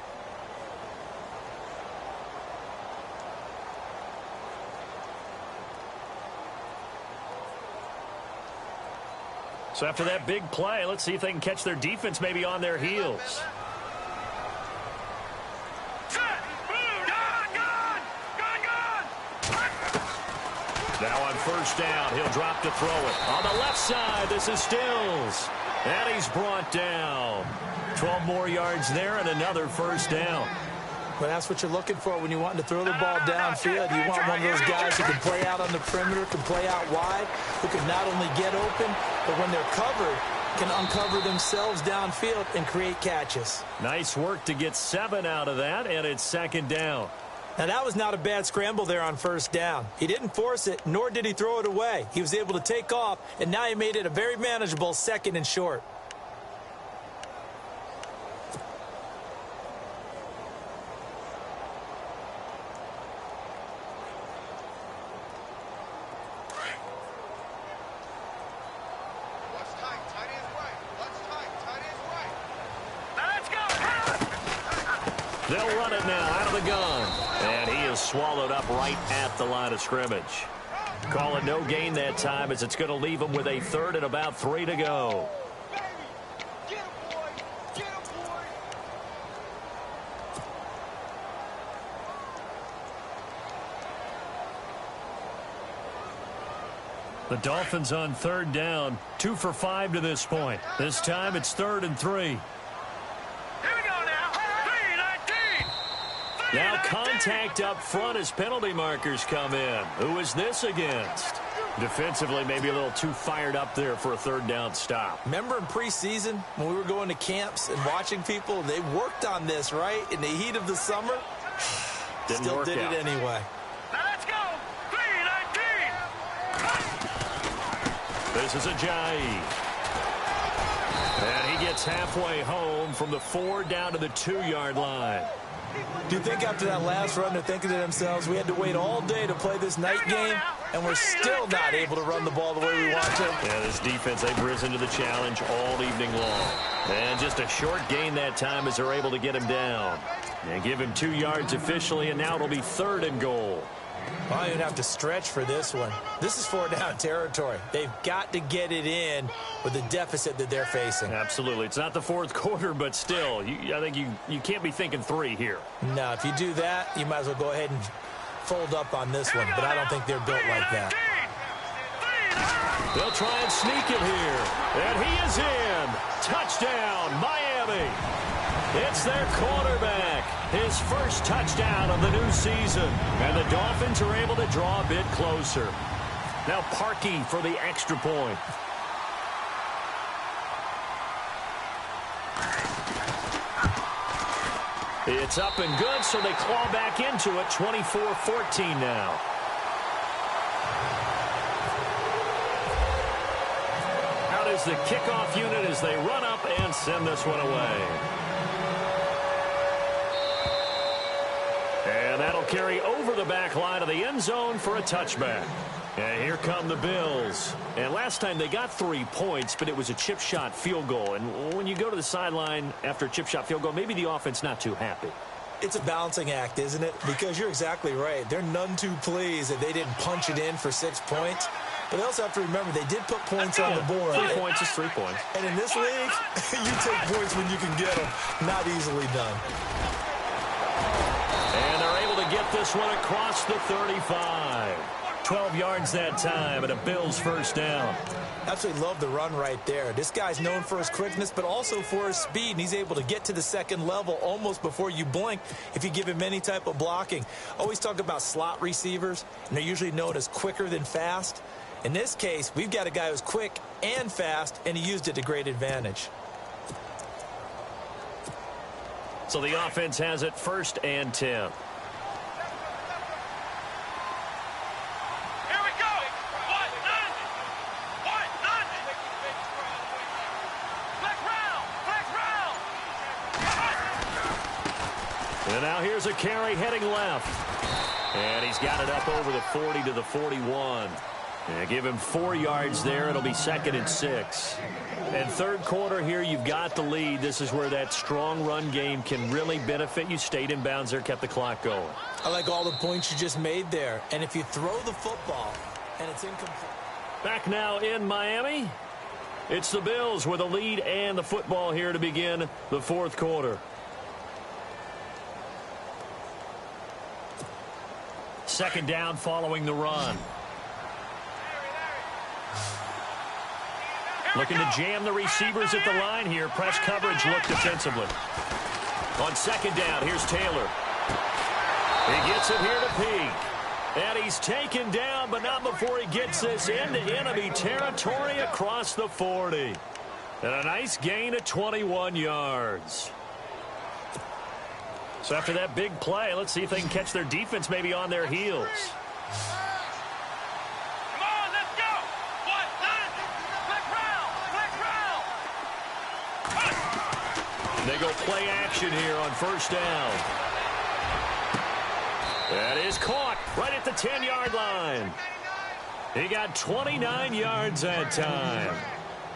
So after that big play, let's see if they can catch their defense maybe on their heels. Now on first down, he'll drop to throw it. On the left side, this is Stills. And he's brought down. 12 more yards there and another first down. Well, that's what you're looking for when you want to throw the ball downfield. You want one of those guys who can play out on the perimeter, can play out wide, who can not only get open, but when they're covered, can uncover themselves downfield and create catches. Nice work to get 7 out of that, and it's 2nd down. Now, that was not a bad scramble there on first down. He didn't force it, nor did he throw it away. He was able to take off, and now he made it a very manageable 2nd and short. They'll run it now out of the gun. And he is swallowed up right at the line of scrimmage. Call it no gain that time as it's going to leave him with a 3rd and about 3 to go. The Dolphins on 3rd down, 2 for 5 to this point. This time it's 3rd and 3. Now contact up front as penalty markers come in. Who is this against? Defensively, maybe a little too fired up there for a 3rd down stop. Remember in preseason when we were going to camps and watching people, they worked on this, right? In the heat of the summer, still did it anyway. Now let's go. 3-19. This is Ajayi. And he gets halfway home from the 4 down to the 2-yard line. Do you think after that last run they're thinking to themselves, we had to wait all day to play this night game, and we're still not able to run the ball the way we want to? Yeah, this defense, they've risen to the challenge all evening long. And just a short gain that time as they're able to get him down. And give him 2 yards officially, and now it'll be 3rd and goal. Well, you'd have to stretch for this one. This is 4-down territory. They've got to get it in with the deficit that they're facing. Absolutely. It's not the 4th quarter, but still, I think you can't be thinking 3 here. No, if you do that, you might as well go ahead and fold up on this one, but I don't think they're built like that. They'll try and sneak it here, and he is in. Touchdown, Miami. It's their quarterback. His first touchdown of the new season. And the Dolphins are able to draw a bit closer. Now Parkey for the extra point. It's up and good, so they claw back into it, 24-14 now. Out is the kickoff unit as they run up and send this one away. And that'll carry over the back line of the end zone for a touchback. And here come the Bills. And last time they got 3 points, but it was a chip shot field goal. And when you go to the sideline after a chip shot field goal, maybe the offense not too happy. It's a balancing act, isn't it? Because you're exactly right. They're none too pleased that they didn't punch it in for 6 points. But they also have to remember they did put points on the board. 3 points is 3 points. And in this league, you take points when you can get them. Not easily done. And they're able to get this one across the 35. 12 yards that time and a Bills first down. Absolutely love the run right there. This guy's known for his quickness, but also for his speed, and he's able to get to the second level almost before you blink if you give him any type of blocking. Always talk about slot receivers, and they're usually known as quicker than fast. In this case, we've got a guy who's quick and fast, and he used it to great advantage. So the offense has it 1st and 10. And now here's a carry heading left. And he's got it up over the 40 to the 41. And give him 4 yards there. It'll be 2nd and 6. And third quarter here, you've got the lead. This is where that strong run game can really benefit you. Stayed in bounds there, kept the clock going. I like all the points you just made there. And if you throw the football and it's incomplete. Back now in Miami. It's the Bills with a lead and the football here to begin the fourth quarter. Second down following the run. Looking to jam the receivers at the line here. Press coverage look defensively. On second down, here's Taylor. He gets it here to Peak. And he's taken down, but not before he gets this into enemy territory across the 40. And a nice gain of 21 yards. So after that big play, let's see if they can catch their defense maybe on their heels. Come on, let's go. What? Flex round. They go play action here on first down. That is caught right at the 10-yard line. He got 29 yards that time.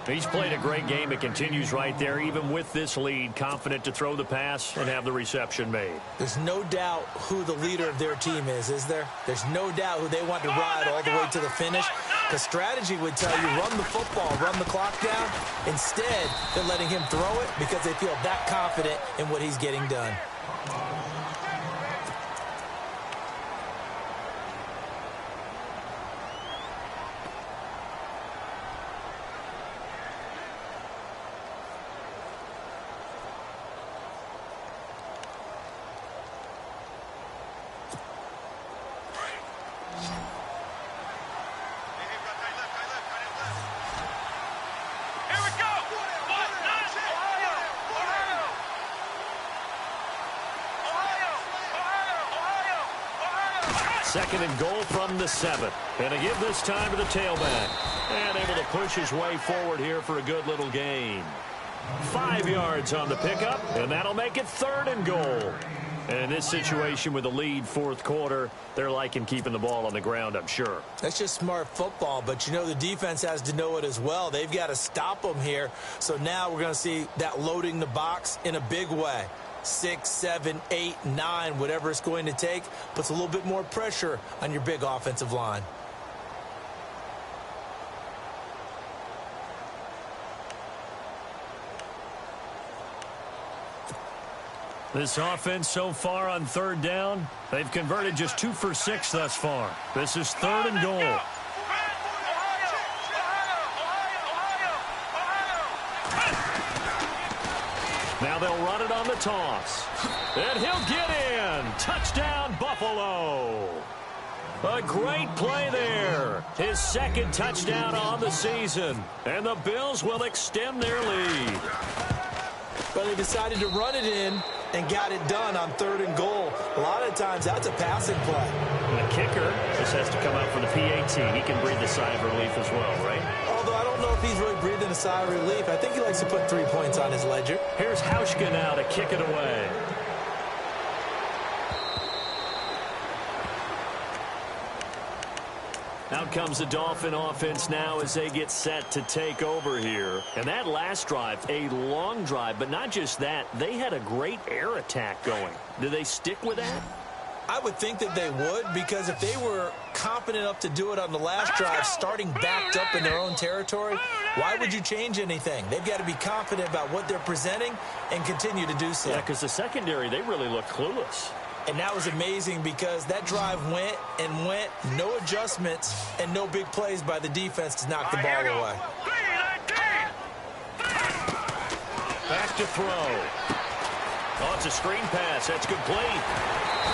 He's played a great game. It continues right there, even with this lead, confident to throw the pass and have the reception made. There's no doubt who the leader of their team is there? There's no doubt who they want to ride all the way to the finish. The strategy would tell you run the football, run the clock down. Instead, they're letting him throw it because they feel that confident in what he's getting done. Second and goal from the 7. And to give this time to the tailback. And able to push his way forward here for a good little gain. 5 yards on the pickup, and that'll make it 3rd and goal. And in this situation with the lead fourth quarter, they're liking keeping the ball on the ground, I'm sure. That's just smart football, but you know the defense has to know it as well. They've got to stop them here. So now we're going to see that loading the box in a big way. 6, 7, 8, 9, whatever it's going to take, puts a little bit more pressure on your big offensive line. This offense so far on third down, they've converted just 2 for 6 thus far. This is 3rd and goal. Now they'll run it on the toss. And he'll get in. Touchdown, Buffalo. A great play there. His 2nd touchdown on the season. And the Bills will extend their lead. But they decided to run it in, and got it done on 3rd and goal. A lot of times that's a passing play. And the kicker just has to come out for the PAT. He can breathe a sigh of relief as well, right? Although I don't know if he's really breathing a sigh of relief. I think he likes to put 3 points on his ledger. Here's Hauschka now to kick it away. Out comes the Dolphin offense now as they get set to take over here. And that last drive, a long drive, but not just that. They had a great air attack going. Do they stick with that? I would think that they would, because if they were confident enough to do it on the last drive, starting backed up in their own territory, why would you change anything? They've got to be confident about what they're presenting and continue to do so. Yeah, because the secondary, they really look clueless. And that was amazing because that drive went and went, no adjustments and no big plays by the defense to knock the ball away. Back to throw. Oh, it's a screen pass. That's complete.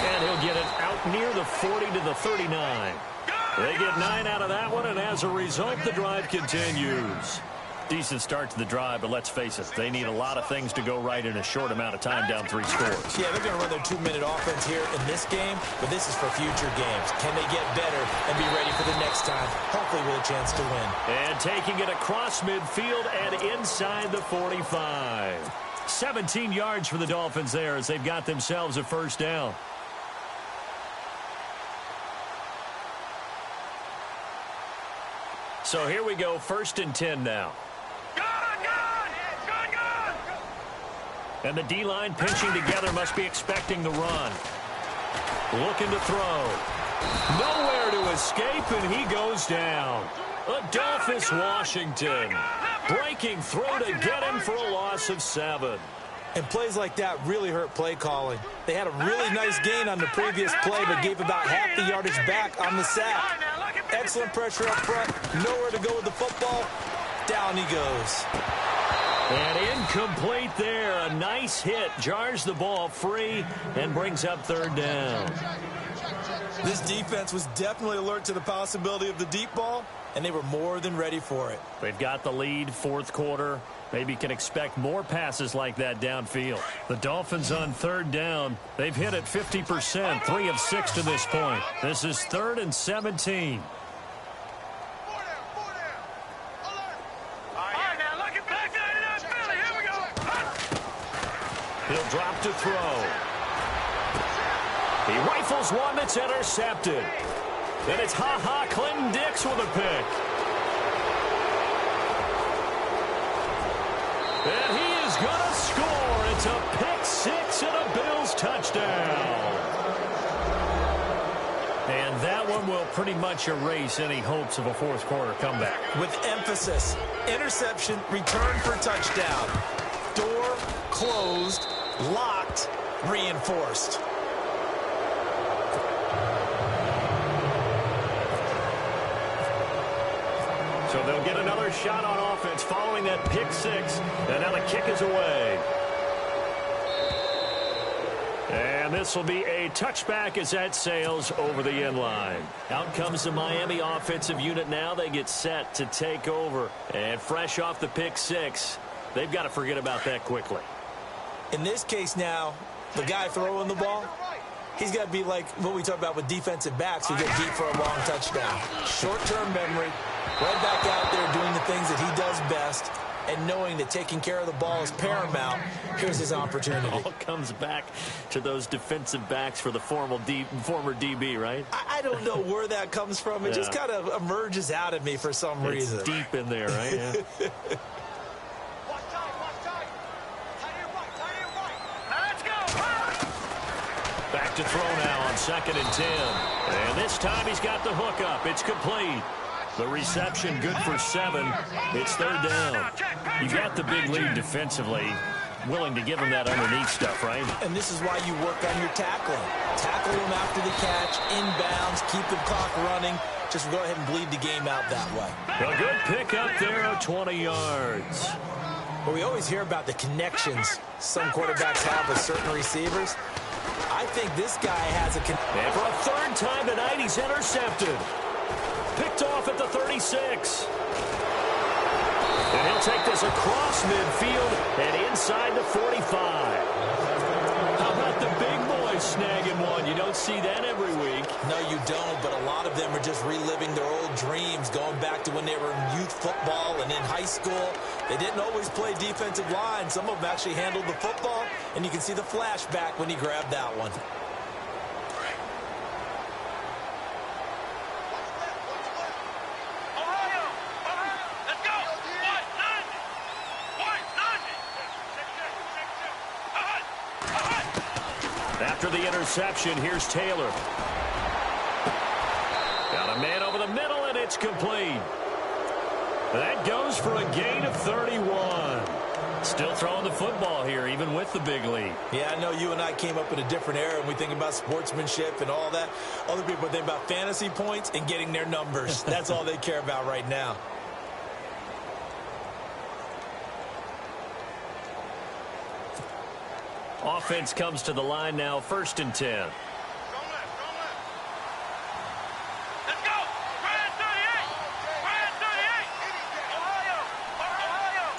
And he'll get it out near the 40 to the 39. They get 9 out of that one, and as a result, the drive continues. Decent start to the drive, but let's face it, they need a lot of things to go right in a short amount of time, down 3 scores. Yeah, they're going to run their 2-minute offense here in this game, but this is for future games. Can they get better and be ready for the next time, hopefully with a chance to win? And taking it across midfield and inside the 45. 17 yards for the Dolphins there as they've got themselves a first down. So here we go, 1st and 10 now. And the D-line pinching together, must be expecting the run. Looking to throw. Nowhere to escape, and he goes down. Adolphus Washington breaking through to get him for a loss of 7. And plays like that really hurt play calling. They had a really nice gain on the previous play, but gave about half the yardage back on the sack. Excellent pressure up front. Nowhere to go with the football. Down he goes. And incomplete there. A nice hit. Jars the ball free and brings up 3rd down. This defense was definitely alert to the possibility of the deep ball, and they were more than ready for it. They've got the lead, 4th quarter. Maybe can expect more passes like that downfield. The Dolphins on 3rd down. They've hit it 50%, 3 of 6 to this point. This is 3rd and 17. He'll drop to throw. He rifles one that's intercepted. Then it's Clinton Dix with a pick. And he is going to score. It's a pick 6 and a Bills touchdown. And that one will pretty much erase any hopes of a 4th quarter comeback. With emphasis, interception, return for touchdown. Door closed, locked, reinforced. So they'll get another shot on offense following that pick 6. And now the kick is away. And this will be a touchback as that sails over the end line. Out comes the Miami offensive unit now. They get set to take over. And fresh off the pick 6, they've got to forget about that quickly. In this case now, the guy throwing the ball, he's got to be like what we talk about with defensive backs who get deep for a long touchdown. Short-term memory, right back out there doing the things that he does best, and knowing that taking care of the ball is paramount. Here's his opportunity. It all comes back to those defensive backs for the former DB, right? I don't know where that comes from. It just kind of emerges out of me for some reason. It's deep in there, right? Yeah. Back to throw now on 2nd and 10. And this time he's got the hook up. It's complete. The reception good for 7. It's 3rd down. You got the big lead defensively. Willing to give him that underneath stuff, right? And this is why you work on your tackling. Tackle him after the catch, inbounds, keep the clock running. Just go ahead and bleed the game out that way. A good pick up there of 20 yards. Well, we always hear about the connections some quarterbacks have with certain receivers. I think this guy has a connection. And for a 3rd time tonight, he's intercepted. Picked off at the 36. And he'll take this across midfield and inside the 45. snagging one. You don't see that every week. No, you don't, but a lot of them are just reliving their old dreams, going back to when they were in youth football and in high school. They didn't always play defensive line. Some of them actually handled the football, and you can see the flashback when he grabbed that one. After the interception, here's Taylor. Got a man over the middle, and it's complete. That goes for a gain of 31. Still throwing the football here, even with the big lead. Yeah, I know you and I came up in a different era, and we think about sportsmanship and all that. Other people think about fantasy points and getting their numbers. That's all they care about right now. Offense comes to the line now, 1st and 10. Let's go! Brand 38! Brand 38! Ohio! Ohio!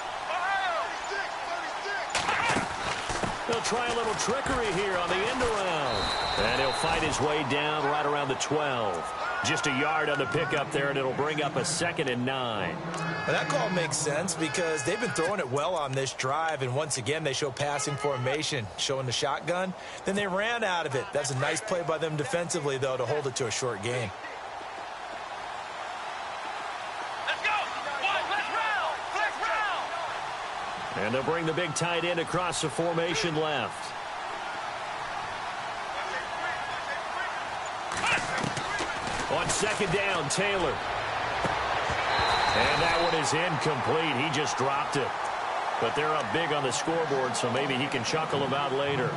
They'll try a little trickery here on the end around. And he'll fight his way down right around the 12. Just a yard on the pickup there, and it'll bring up a 2nd and 9. Well, that call makes sense because they've been throwing it well on this drive, and once again they show passing formation, showing the shotgun. Then they ran out of it. That's a nice play by them defensively, though, to hold it to a short gain. Let's go! Let's roll! Let's roll! And they'll bring the big tight end across the formation left. On 2nd down, Taylor. And that one is incomplete. He just dropped it. But they're up big on the scoreboard, so maybe he can chuckle about later.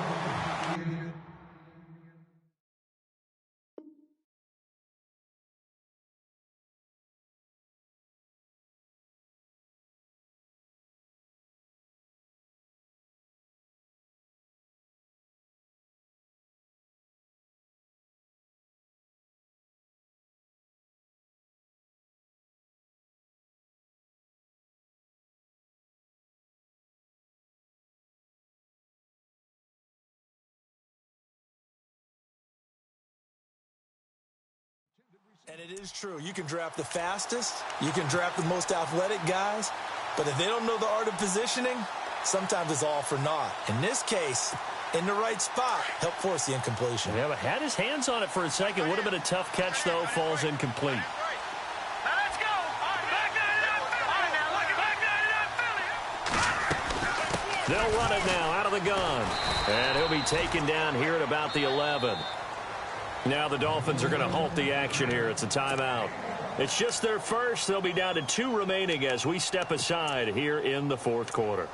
And it is true. You can draft the fastest. You can draft the most athletic guys. But if they don't know the art of positioning, sometimes it's all for naught. In this case, in the right spot, help force the incompletion. Yeah, but had his hands on it for a second. Would have been a tough catch, though. Falls incomplete. Now let's go! Back that it up, They'll run it now out of the gun. And he'll be taken down here at about the 11. Now the Dolphins are going to halt the action here. It's a timeout. It's just their first. They'll be down to 2 remaining as we step aside here in the 4th quarter.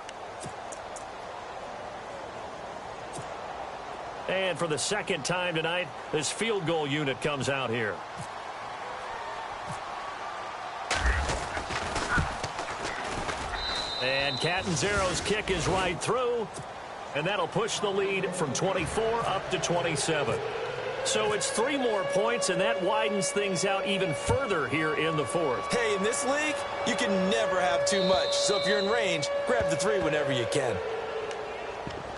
And for the 2nd time tonight, this field goal unit comes out here. And Catanzaro's kick is right through. And that'll push the lead from 24 up to 27. So it's 3 more points, and that widens things out even further here in the 4th. Hey, in this league, you can never have too much. So if you're in range, grab the 3 whenever you can.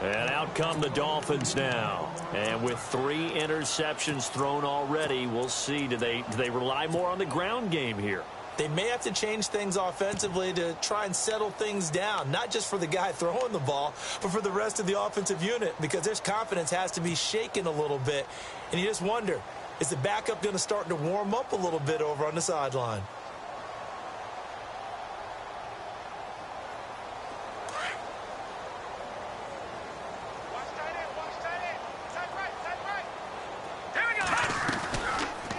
And out come the Dolphins now. And with 3 interceptions thrown already, we'll see. Do they rely more on the ground game here? They may have to change things offensively to try and settle things down, not just for the guy throwing the ball, but for the rest of the offensive unit, because their confidence has to be shaken a little bit. And you just wonder, is the backup going to start to warm up a little bit over on the sideline?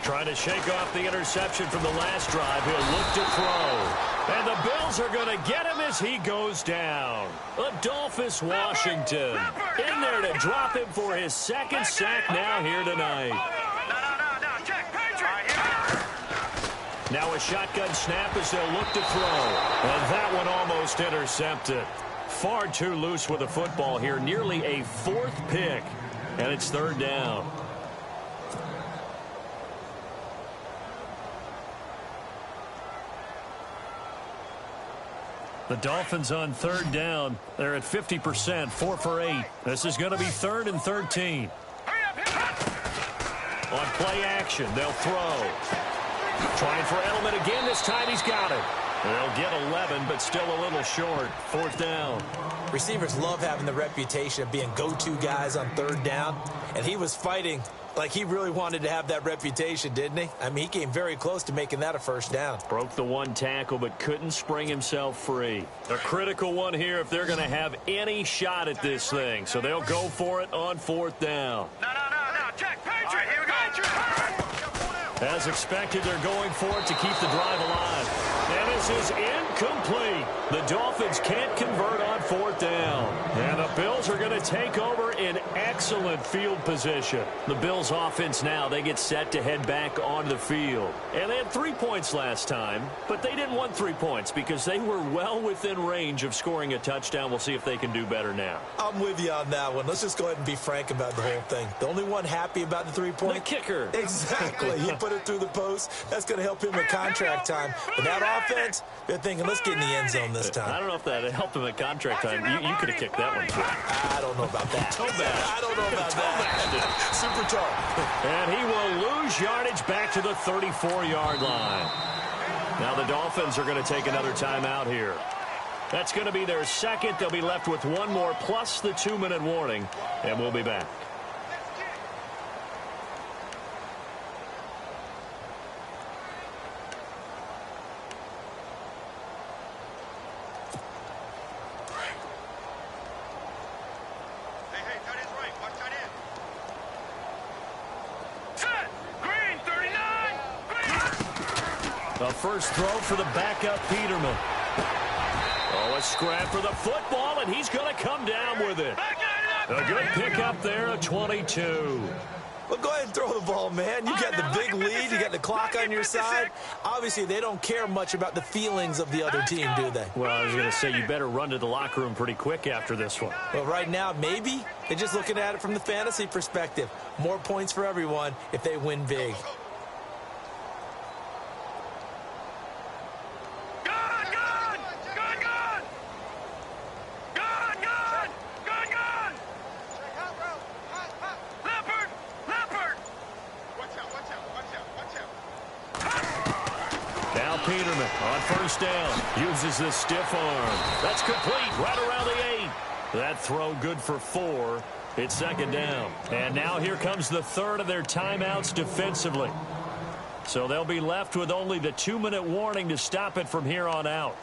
Trying to shake off the interception from the last drive. He'll look to throw. And the Bills are going to get him as he goes down. Adolphus Washington in there to drop him for his 2nd sack now here tonight. Now a shotgun snap as they'll look to throw. And that one almost intercepted. Far too loose with the football here. Nearly a 4th pick. And it's 3rd down. The Dolphins on 3rd down. They're at 50%, 4 for 8. This is going to be 3rd and 13. Hurry up On play action, they'll throw. Trying for Edelman again. This time he's got it. They'll get 11, but still a little short. 4th down. Receivers love having the reputation of being go-to guys on 3rd down, and he was fighting like he really wanted to have that reputation, didn't he? I mean, he came very close to making that a 1st down. Broke the 1 tackle, but couldn't spring himself free. A critical one here if they're going to have any shot at this thing. So they'll go for it on 4th down. No. Check. Patriot. Right, here we go. As expected, they're going for it to keep the drive alive. And this is incomplete. The Dolphins can't convert on 4th down. And the Bills are going to take over in excellent field position. The Bills offense now, they get set to head back onto the field. And they had 3 points last time, but they didn't want 3 points because they were well within range of scoring a touchdown. We'll see if they can do better now. I'm with you on that one. Let's just go ahead and be frank about the whole thing. The only one happy about the 3-point? The kicker. Exactly. He put it through the post. That's going to help him with contract time. But that offense, they're thinking, let's get in the end zone this time. I don't know if that helped him at contract time. You could have kicked that one, too. I don't know about that. I don't know about that. Super tough. And he will lose yardage back to the 34-yard line. Now the Dolphins are going to take another timeout here. That's going to be their 2nd. They'll be left with 1 more plus the 2-minute warning, and we'll be back. The first throw for the backup Peterman. Oh, a scrap for the football, and he's going to come down with it. A good pickup there, a 22. Well, go ahead and throw the ball, man. You got the big lead. You got the clock on your side. Obviously, they don't care much about the feelings of the other team, do they? Well, I was going to say you better run to the locker room pretty quick after this one. Well, right now, maybe. They're just looking at it from the fantasy perspective. More points for everyone if they win big. Peterman on first down uses the stiff arm. That's complete right around the 8. That throw good for 4. It's 2nd down. And now here comes the 3rd of their timeouts defensively. So they'll be left with only the 2-minute warning to stop it from here on out.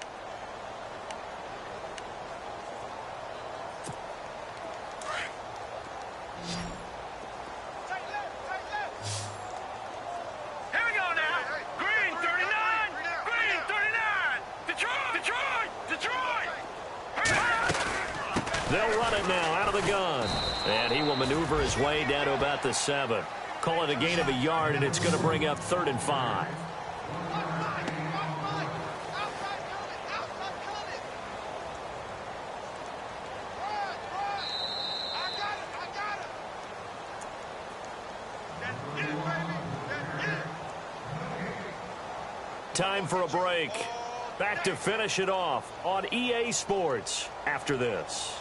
They'll run it now out of the gun. And he will maneuver his way down to about the 7. Call it a gain of a yard, and it's going to bring up 3rd and 5. Time for a break. Back to finish it off on EA Sports after this.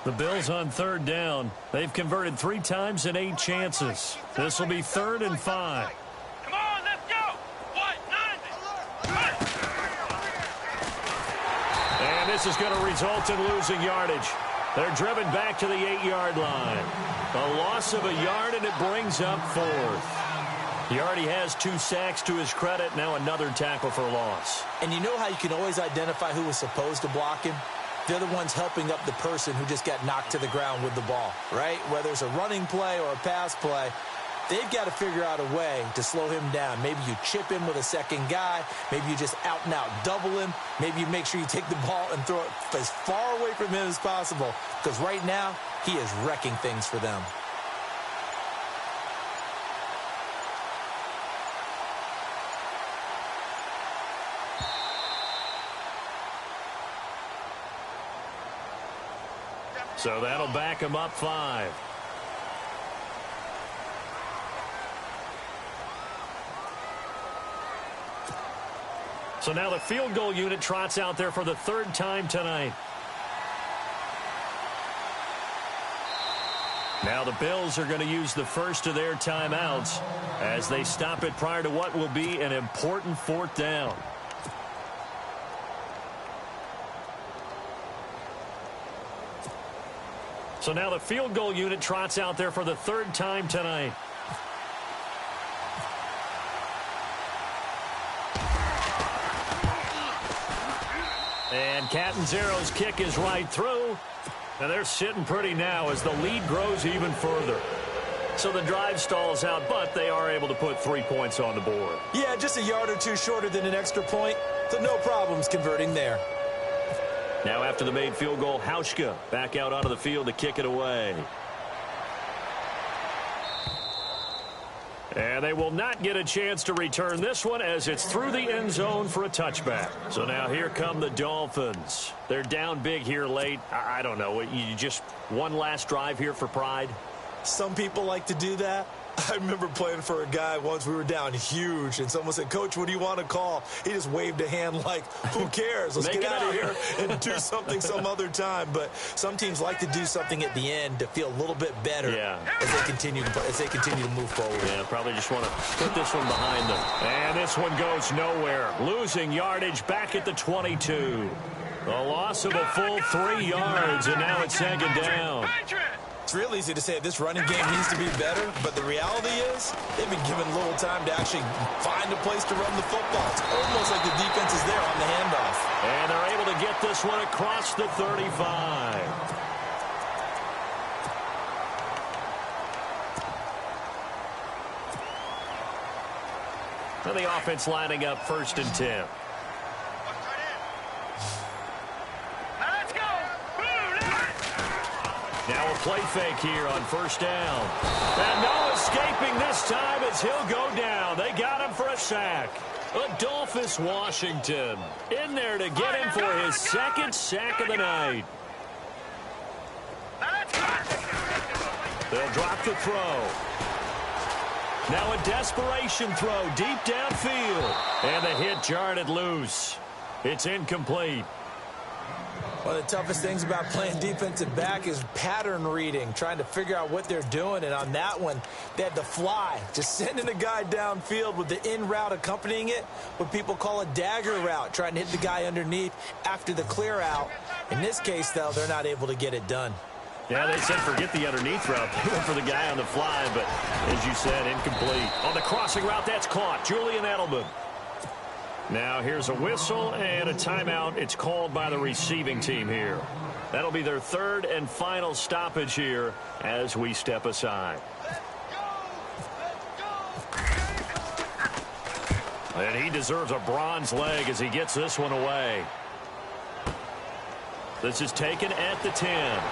The Bills on 3rd down. They've converted 3 times in 8 chances. This will be 3rd and 5. Come on, let's go. And this is going to result in losing yardage. They're driven back to the 8-yard line. A loss of a yard, and it brings up 4th. He already has 2 sacks to his credit. Now another tackle for loss. And you know how you can always identify who was supposed to block him? They're the ones helping up the person who just got knocked to the ground with the ball, right? Whether it's a running play or a pass play, they've got to figure out a way to slow him down. Maybe you chip him with a second guy. Maybe you just out-and-out double him. Maybe you make sure you take the ball and throw it as far away from him as possible, because right now he is wrecking things for them. So that'll back him up 5. So now the field goal unit trots out there for the third time tonight. Now the Bills are going to use the first of their timeouts as they stop it prior to what will be an important fourth down. So now the field goal unit trots out there for the third time tonight. And Catanzaro's kick is right through. And they're sitting pretty now as the lead grows even further. So the drive stalls out, but they are able to put 3 points on the board. Yeah, just a yard or two shorter than an extra point. So no problems converting there. Now after the made field goal, Hauschka back out onto the field to kick it away. And they will not get a chance to return this one as it's through the end zone for a touchback. So now here come the Dolphins. They're down big here late. I don't know. You just one last drive here for pride? Some people like to do that. I remember playing for a guy once. We were down huge, and someone said, "Coach, what do you want to call?" He just waved a hand like, who cares? Let's get out of here and do something some other time. But some teams like to do something at the end to feel a little bit better as they continue to move forward. Yeah, probably just want to put this one behind them. And this one goes nowhere. Losing yardage back at the 22. A loss of a full 3 yards, and now it's second down. It's real easy to say this running game needs to be better, but the reality is they've been given little time to actually find a place to run the football. It's almost like the defense is there on the handoff. And they're able to get this one across the 35. So the offense lining up 1st and 10. Now a play fake here on 1st down. And no escaping this time as he'll go down. They got him for a sack. Adolphus Washington in there to get him for his 2nd sack of the night. They'll drop the throw. Now a desperation throw deep downfield. And the hit jarred it loose. It's incomplete. One of the toughest things about playing defensive back is pattern reading, trying to figure out what they're doing. And on that one, they had the fly, just sending a guy downfield with the in route accompanying it, what people call a dagger route, trying to hit the guy underneath after the clear out. In this case, though, they're not able to get it done. Yeah, they said forget the underneath route. They went for the guy on the fly, but as you said, incomplete. On the crossing route, that's caught. Julian Edelman. Now here's a whistle and a timeout. It's called by the receiving team here. That'll be their 3rd and final stoppage here as we step aside. And he deserves a bronze leg as he gets this one away. This is taken at the 10.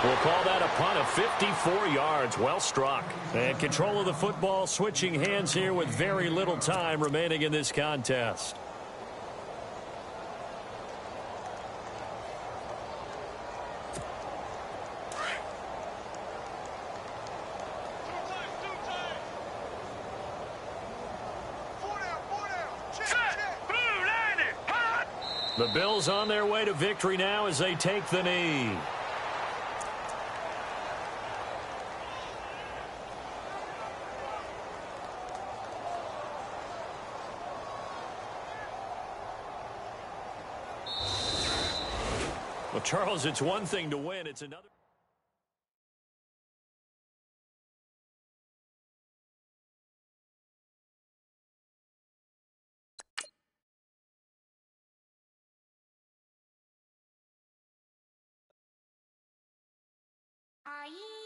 We'll call that a punt of 54 yards. Well struck. And control of the football switching hands here with very little time remaining in this contest. The Bills on their way to victory now as they take the knee. Well, Charles, it's one thing to win. It's another. Are you